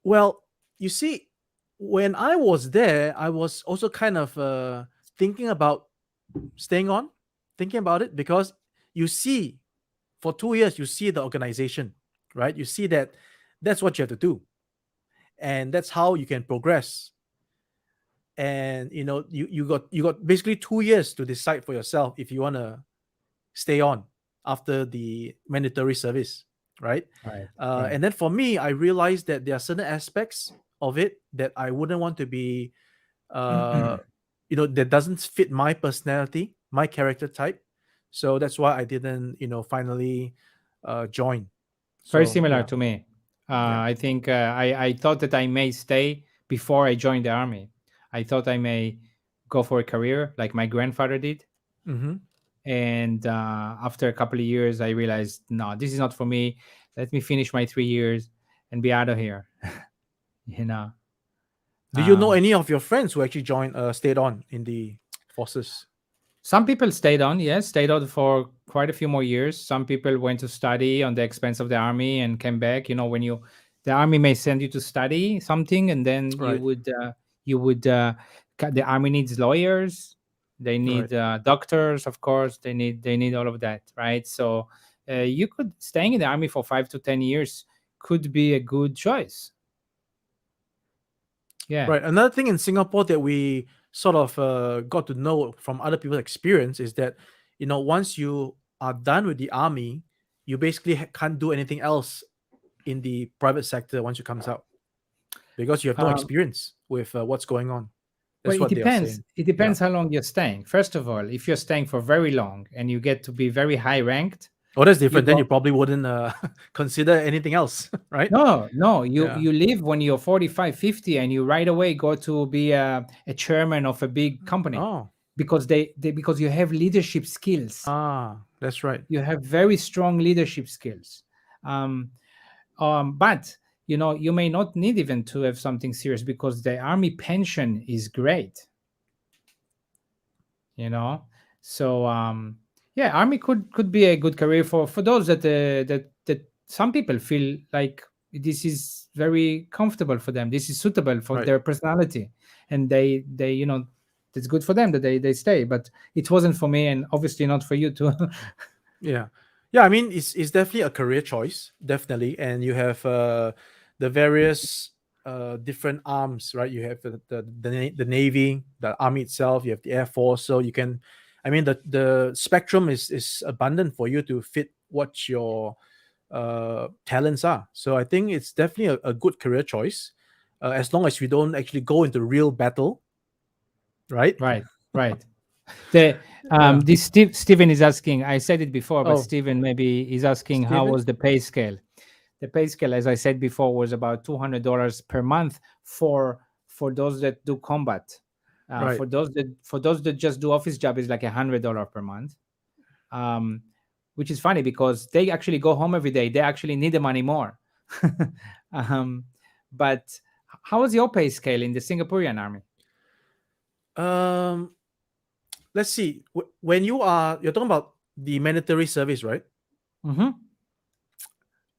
well, you see, when I was there, I was also kind of thinking about staying on, thinking about it because you see, for 2 years, you see the organization, right? You see that that's what you have to do, and that's how you can progress. And you got basically 2 years to decide for yourself if you want to stay on after the mandatory service, right? Right, And right. then for me, I realized that there are certain aspects of it that I wouldn't want to be, uh, that doesn't fit my personality, my character type. So that's why I didn't, finally join. Very So similar yeah, to me. yeah. I think I thought that I may stay before I joined the army. I thought I may go for a career like my grandfather did. Mm-hmm. And after a couple of years, I realized, no, this is not for me. Let me finish my 3 years and be out of here. you know. Do you know Um, any of your friends who actually stayed on in the forces? some people stayed on, yes, stayed on for quite a few more years. Some people went to study on the expense of the army and came back. When the army may send you to study something, and then you Right, would the army needs lawyers, they right. need doctors, of course, they need all of that, right? So you could staying in the army for 5 to 10 years could be a good choice. Yeah. Right. Another thing in Singapore that we sort of got to know from other people's experience is that, once you are done with the army, you basically can't do anything else in the private sector once you comes out because you have no Um, experience with what's going on. Well, That's it what they are depends. saying. It Yeah. depends how long you're staying. First of all, if you're staying for very long and you get to be very high ranked, Oh, that's you different. Then you go. probably wouldn't consider anything else, right? No, no, you Yeah. you leave when you're 45, 50, and you right away go to be a chairman of a big company, Oh, because because you have leadership skills. that's right. You have very strong leadership skills. Um, but you may not need even to have something serious, because the army pension is great. you know so yeah, army could be a good career for those that some people feel like this is very comfortable for them. This is suitable for Right. their personality, and they it's good for them that they stay. But it wasn't for me, and obviously not for you too. Yeah. Yeah, I mean it's definitely a career choice, definitely. And you have the various different arms, right? You have the Navy, the Army itself, you have the Air Force. So you can, I mean, the spectrum is abundant for you to fit what your talents are. So I think it's definitely a good career choice, as long as you don't actually go into real battle, right? Right, right. The Yeah. this Stephen is asking. I said it before, but Oh, Stephen maybe is asking how Steven? was the pay scale. The pay scale, as I said before, was about $200 per month for those that do combat. Right. For those that just do office job is like $100 per month. Um, which is funny because they actually go home every day. They actually need the money more. um, but how was your pay scale in the Singaporean army? Um, let's see. When you're talking about the military service, right? Hmm.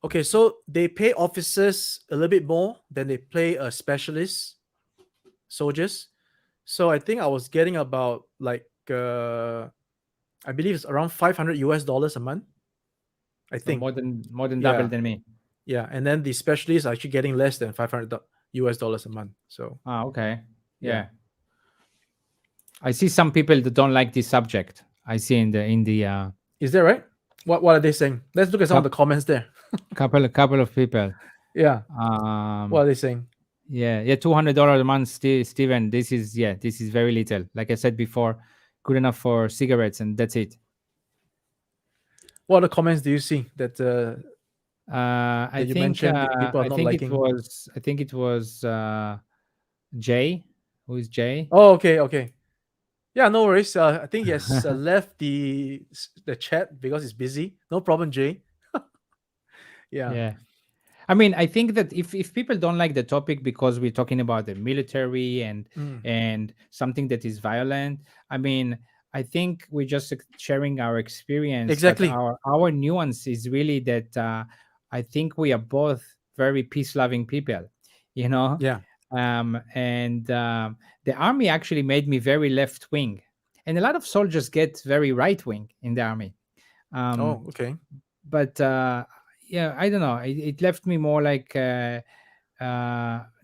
Okay, so they pay officers a little bit more than they pay specialist soldiers. So I think I was getting about like I believe it's around $500 a month. I So think. more than double Yeah, than me. yeah. And then the specialists are actually getting less than $500 a month. So Ah, okay. yeah, Yeah. I see some people that don't like this subject. I see in the is that right? What are they saying? Let's look at some of the coup- comments there. couple of people. Yeah, what Um, are they saying? yeah, $200 a month, Steven. This is very little. Like I said before, good enough for cigarettes, and that's it. What other comments do you see that I you mentioned people are not liking? I think it was Jay. Who is Jay? Oh, okay, okay. Yeah, no worries. I think he has left the chat because he's busy. No problem, Jay. Yeah. Yeah. I mean, I think that if people don't like the topic because we're talking about the military Mm, and something that is violent, I mean, I think we're just sharing our experience, but exactly. our nuance is really that I think we are both very peace-loving people, you know, Yeah. and the army actually made me very left-wing, and a lot of soldiers get very right-wing in the army. Um, Oh, okay. but yeah, I don't know, it left me more like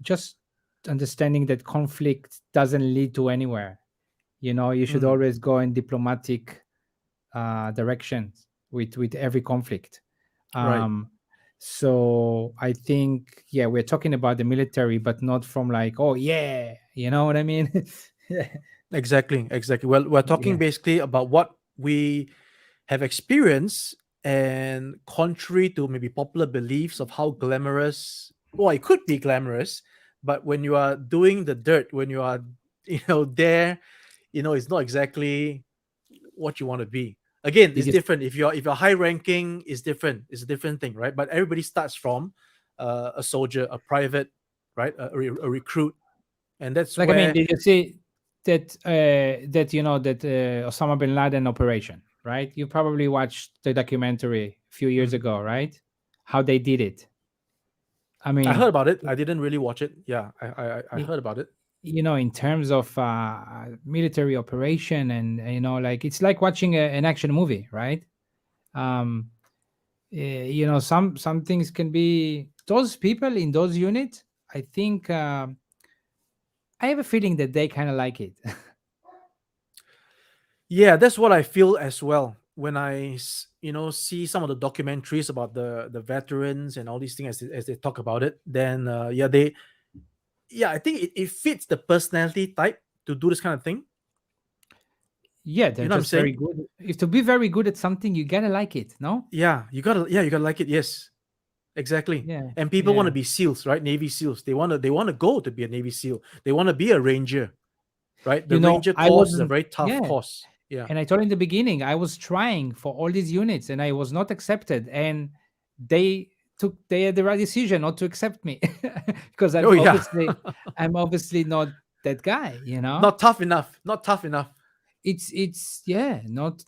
just understanding that conflict doesn't lead to anywhere. You should Mm, always go in diplomatic directions with every conflict. right. um so I think, yeah, we're talking about the military, but not from like, oh yeah, you know what I mean. Yeah. Exactly. Exactly. Well, we're talking Yeah. basically about what we have experienced, and contrary to maybe popular beliefs of how glamorous, well, it could be glamorous, but when you are doing the dirt, when you are, there, it's not exactly what you want to be. Again, Did it's you different. If you're high ranking, it's different. It's a different thing, right? But everybody starts from a soldier, a private, right, a recruit, and that's like, I mean, where. did you see that that Osama bin Laden operation, right? You probably watched the documentary a few years Mhm. ago, right? How they did it. I I heard mean, about it. I didn't really watch it. Yeah, I i- heard about it. in terms of military operation, and like, it's like watching an action movie, right? um some things can be, those people in those units, I think, I have a feeling that they kind of like it. Yeah, that's what I feel as well when I see some of the documentaries about the veterans and all these things as they talk about it. Then yeah, I think it fits the personality type to do this kind of thing. Yeah, they're You know what I'm just very saying? good. If to be very good at something, you gotta like it, no? Yeah, you gotta like it. Yes, exactly. Yeah, And people want to yeah. be SEALs, right? Navy SEALs. They want to go to be a Navy SEAL. They want to be a Ranger, right? The Ranger I course is a wasn't. very tough Yeah, course. Yeah. and I told in the beginning, I was trying for all these units, and I was not accepted, and they they had the right decision not to accept me because Oh yeah. I'm obviously not that guy. Not tough enough. Not tough enough. It's yeah, not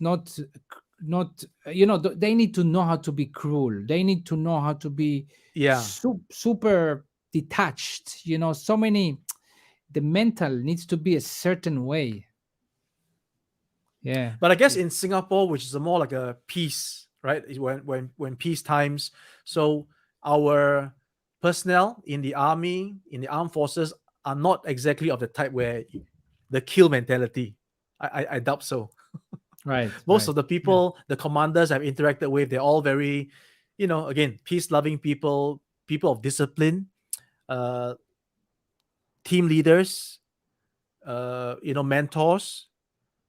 not they need to know how to be cruel. They need to know how to be Yeah. super detached. So many. The mental needs to be a certain way. Yeah. But I guess in Singapore, which is a more like a peace, right? When peace times, so our personnel in the army, in the armed forces, are not exactly of the type where the kill mentality. I doubt so. Right. Most Right. of the Yeah. people, the commanders I've interacted with, they're all very, again, peace loving people, people of discipline, uh, team leaders, mentors,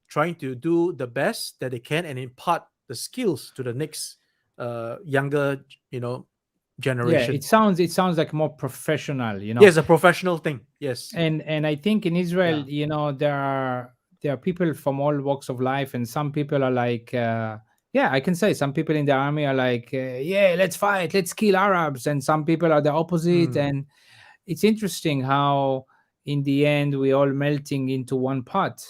trying to do the best that they can and impart the skills to the next younger, Yeah. generation. It sounds like more professional. Yes, a professional thing. Yes. And I think in Israel, Yeah. there are people from all walks of life, and some people are like, yeah, I can say some people in the army are like, yeah, let's fight, let's kill Arabs, and some people are the opposite. Mm. And it's interesting how, in the end, we all melting into one pot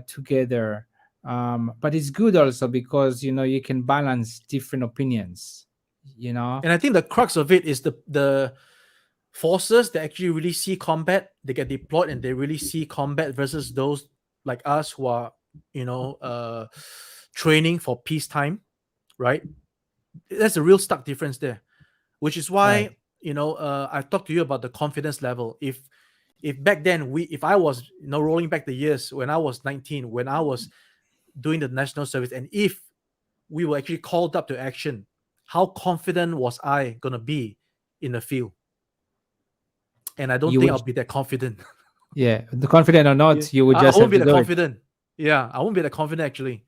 together. But it's good also because you can balance different opinions. You know, And I think the crux of it is the forces that actually really see combat, they get deployed and they really see combat versus those like us who are, you know, uh, training for peacetime, right? That's a real stark difference there, which is right? why I talked to you about the confidence level. If back then if I was rolling back the years when I was 19, when I was doing the national service, and if we were actually called up to action, how confident was I gonna be in the field? And I don't You think would, I'll be that confident. yeah, the confident or Yeah. not, you would I just won't have be to that do it. confident. Yeah, I won't be that confident actually.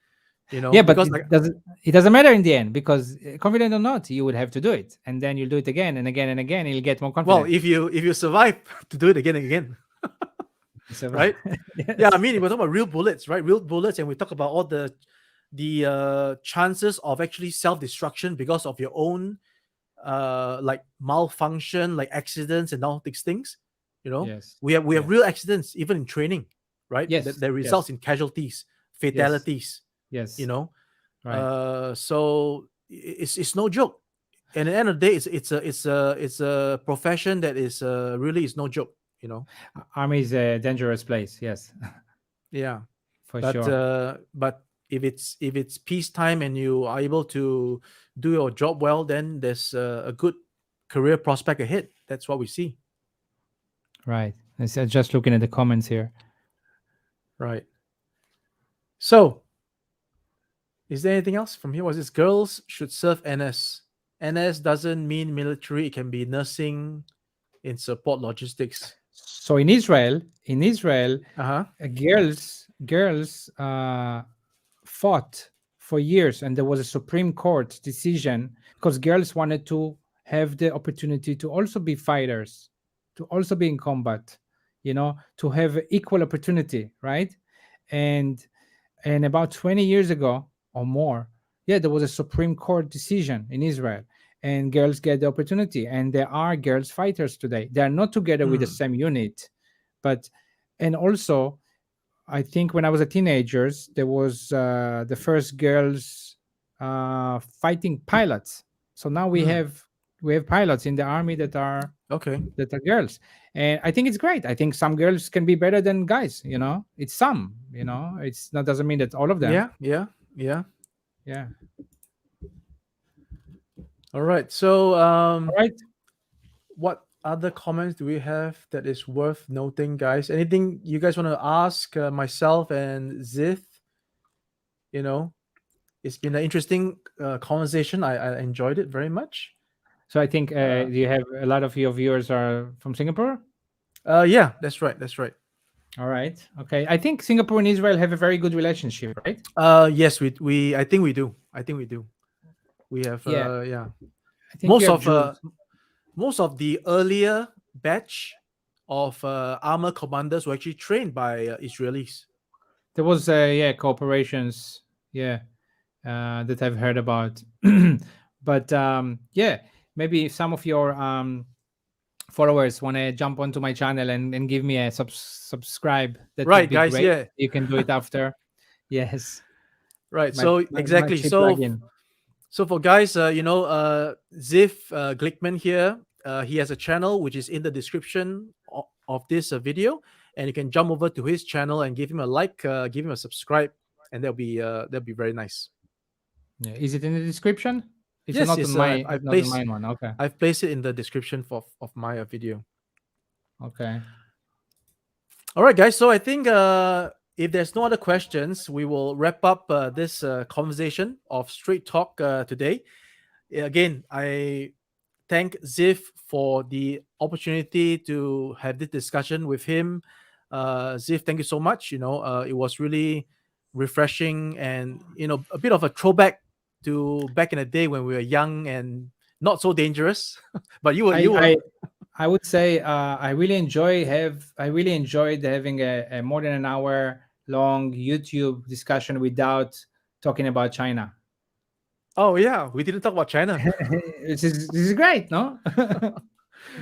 Yeah, but Because it like, doesn't it doesn't matter in the end, because confident or not, you would have to do it, and then you'll do it again and again and again. You'll get more well, confident. if you survive to do it again and again, So, right? Yeah, I yes, mean, we're talking about real bullets, right? Real bullets, and we talk about all the chances of actually self-destruction because of your own like malfunction, like accidents and all these things. yes, We have yeah, real accidents even in training, right? That, yes, that results yes, in casualties, yes, fatalities. You yes, know, right. so it's no joke. And at the end of the day, it's a profession that is really is no joke. Army is a dangerous place. Yes, Yeah. for but sure. uh, but if it's peacetime and you are able to do your job well, then there's a good career prospect ahead. That's what we see. Right. Just looking at the comments here. Right. So, is there anything else from here? Was this girls should serve NS? NS doesn't mean military. It can be nursing in support logistics. So in Israel, Uh-huh. girls fought for years, and there was a Supreme Court decision because girls wanted to have the opportunity to also be fighters, to also be in combat, to have equal opportunity, right? And about 20 years ago or more, yeah, there was a Supreme Court decision in Israel, and girls get the opportunity, and there are girls fighters today. They are not together with the Mm. same unit, but and also I think when I was a teenager, there was the first girls fighting pilots. So now we Mm. have pilots in the army Okay. that are girls, and I think it's great. I think some girls can be better than guys. It's some. It's not doesn't mean that all of them. Yeah. Yeah. Yeah. Yeah. All right. So, All right. what other comments do we have that is worth noting, guys? Anything you guys want to ask myself and Zith? You know, it's been an interesting conversation. I enjoyed it very much. So I think Uh, you have a lot of your viewers are from Singapore. yeah, that's right. That's right. All right. Okay. I think Singapore and Israel have a very good relationship, right? Yes, we I think we do. I think we do. We have Yeah. yeah. I think you Most have of Jews. the earlier batch of armor commanders were actually trained by Israelis. There was yeah, cooperations, yeah, that I've heard about. But yeah, maybe some of your followers want to jump onto my channel and give me a subscribe. That would Right, be guys. great. Yeah. You can do it after. Yes. Right. My So my exactly. cheap So plugin. so for guys, Ziv Glickman here, he has a channel which is in the description of this video, and you can jump over to his channel and give him a like, give him a subscribe, and that'll be very nice. Yeah. Is it in the description? It's Yes, not on yes. my not on mine one. Okay. I've placed it in the description of my video. Okay. All right, guys. So I think if there's no other questions, we will wrap up this conversation of Straight Talk today. Again, I thank Ziv for the opportunity to have this discussion with him. Ziv, thank you so much. It was really refreshing and a bit of a throwback to back in the day when we were young and not so dangerous. But you were. I I would say I really enjoyed having a more than an hour long YouTube discussion without talking about China. Oh yeah, we didn't talk about China. This is great, no?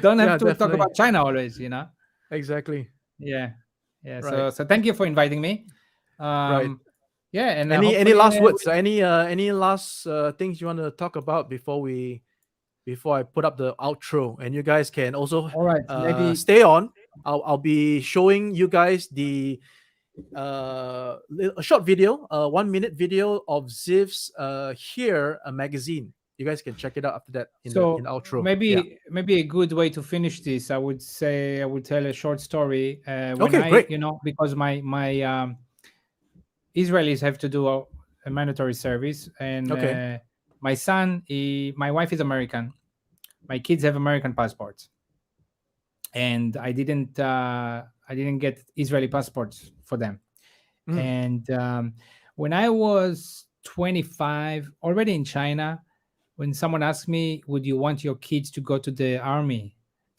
Don't have Yeah, to talk definitely. about China always, you know. Exactly. Yeah, yeah. Right. So thank you for inviting me. Right. Um, yeah, and Any hopefully, last words? Any last things you want to talk about before I put up the outro? And you guys can also all right, maybe stay on. I'll be showing you guys a short video, 1 minute video of Ziv's here a magazine. You guys can check it out after that in the so outro. Yeah. maybe a good way to finish this. I would say I would tell a short story. When Okay. I Great. because my Israelis have to do a mandatory service, and Okay. my son, my wife is American. My kids have American passports, and I didn't get Israeli passports for them. Mm. And when I was 25, already in China, when someone asked me, "Would you want your kids to go to the army?"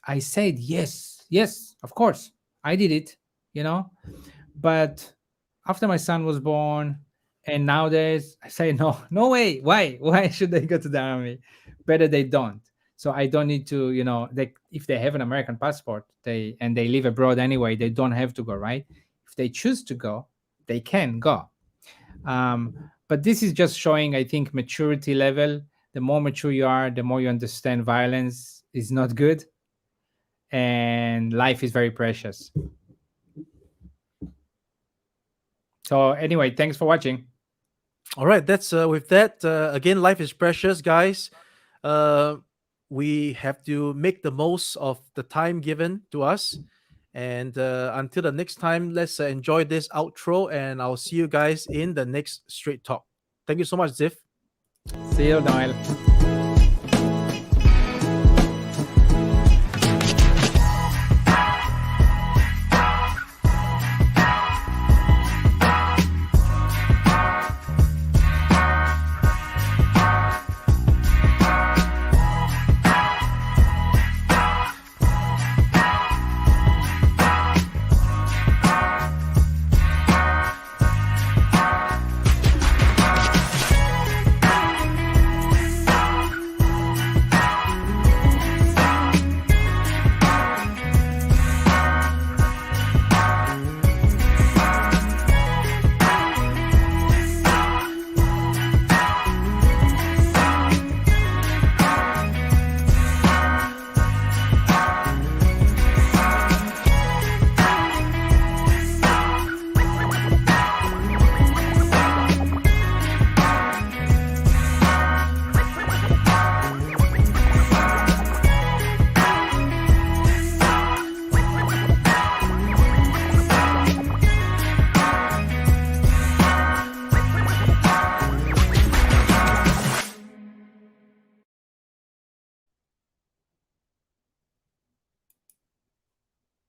I said, "Yes, yes, of course." I did it, you know. But after my son was born, and nowadays I say, "No, no way. Why? Why should they go to the army? Better they don't." So I don't need to, if they have an American passport, they live abroad anyway, they don't have to go, right? If they choose to go, they can go. But this is just showing, I think, maturity level. The more mature you are, the more you understand violence is not good, and life is very precious. So anyway, thanks for watching. All right. That's with that. Again, life is precious, guys. Uh, we have to make the most of the time given to us. And until the next time, let's enjoy this outro, and I'll see you guys in the next Straight Talk. Thank you so much, Ziv. See you, Noel.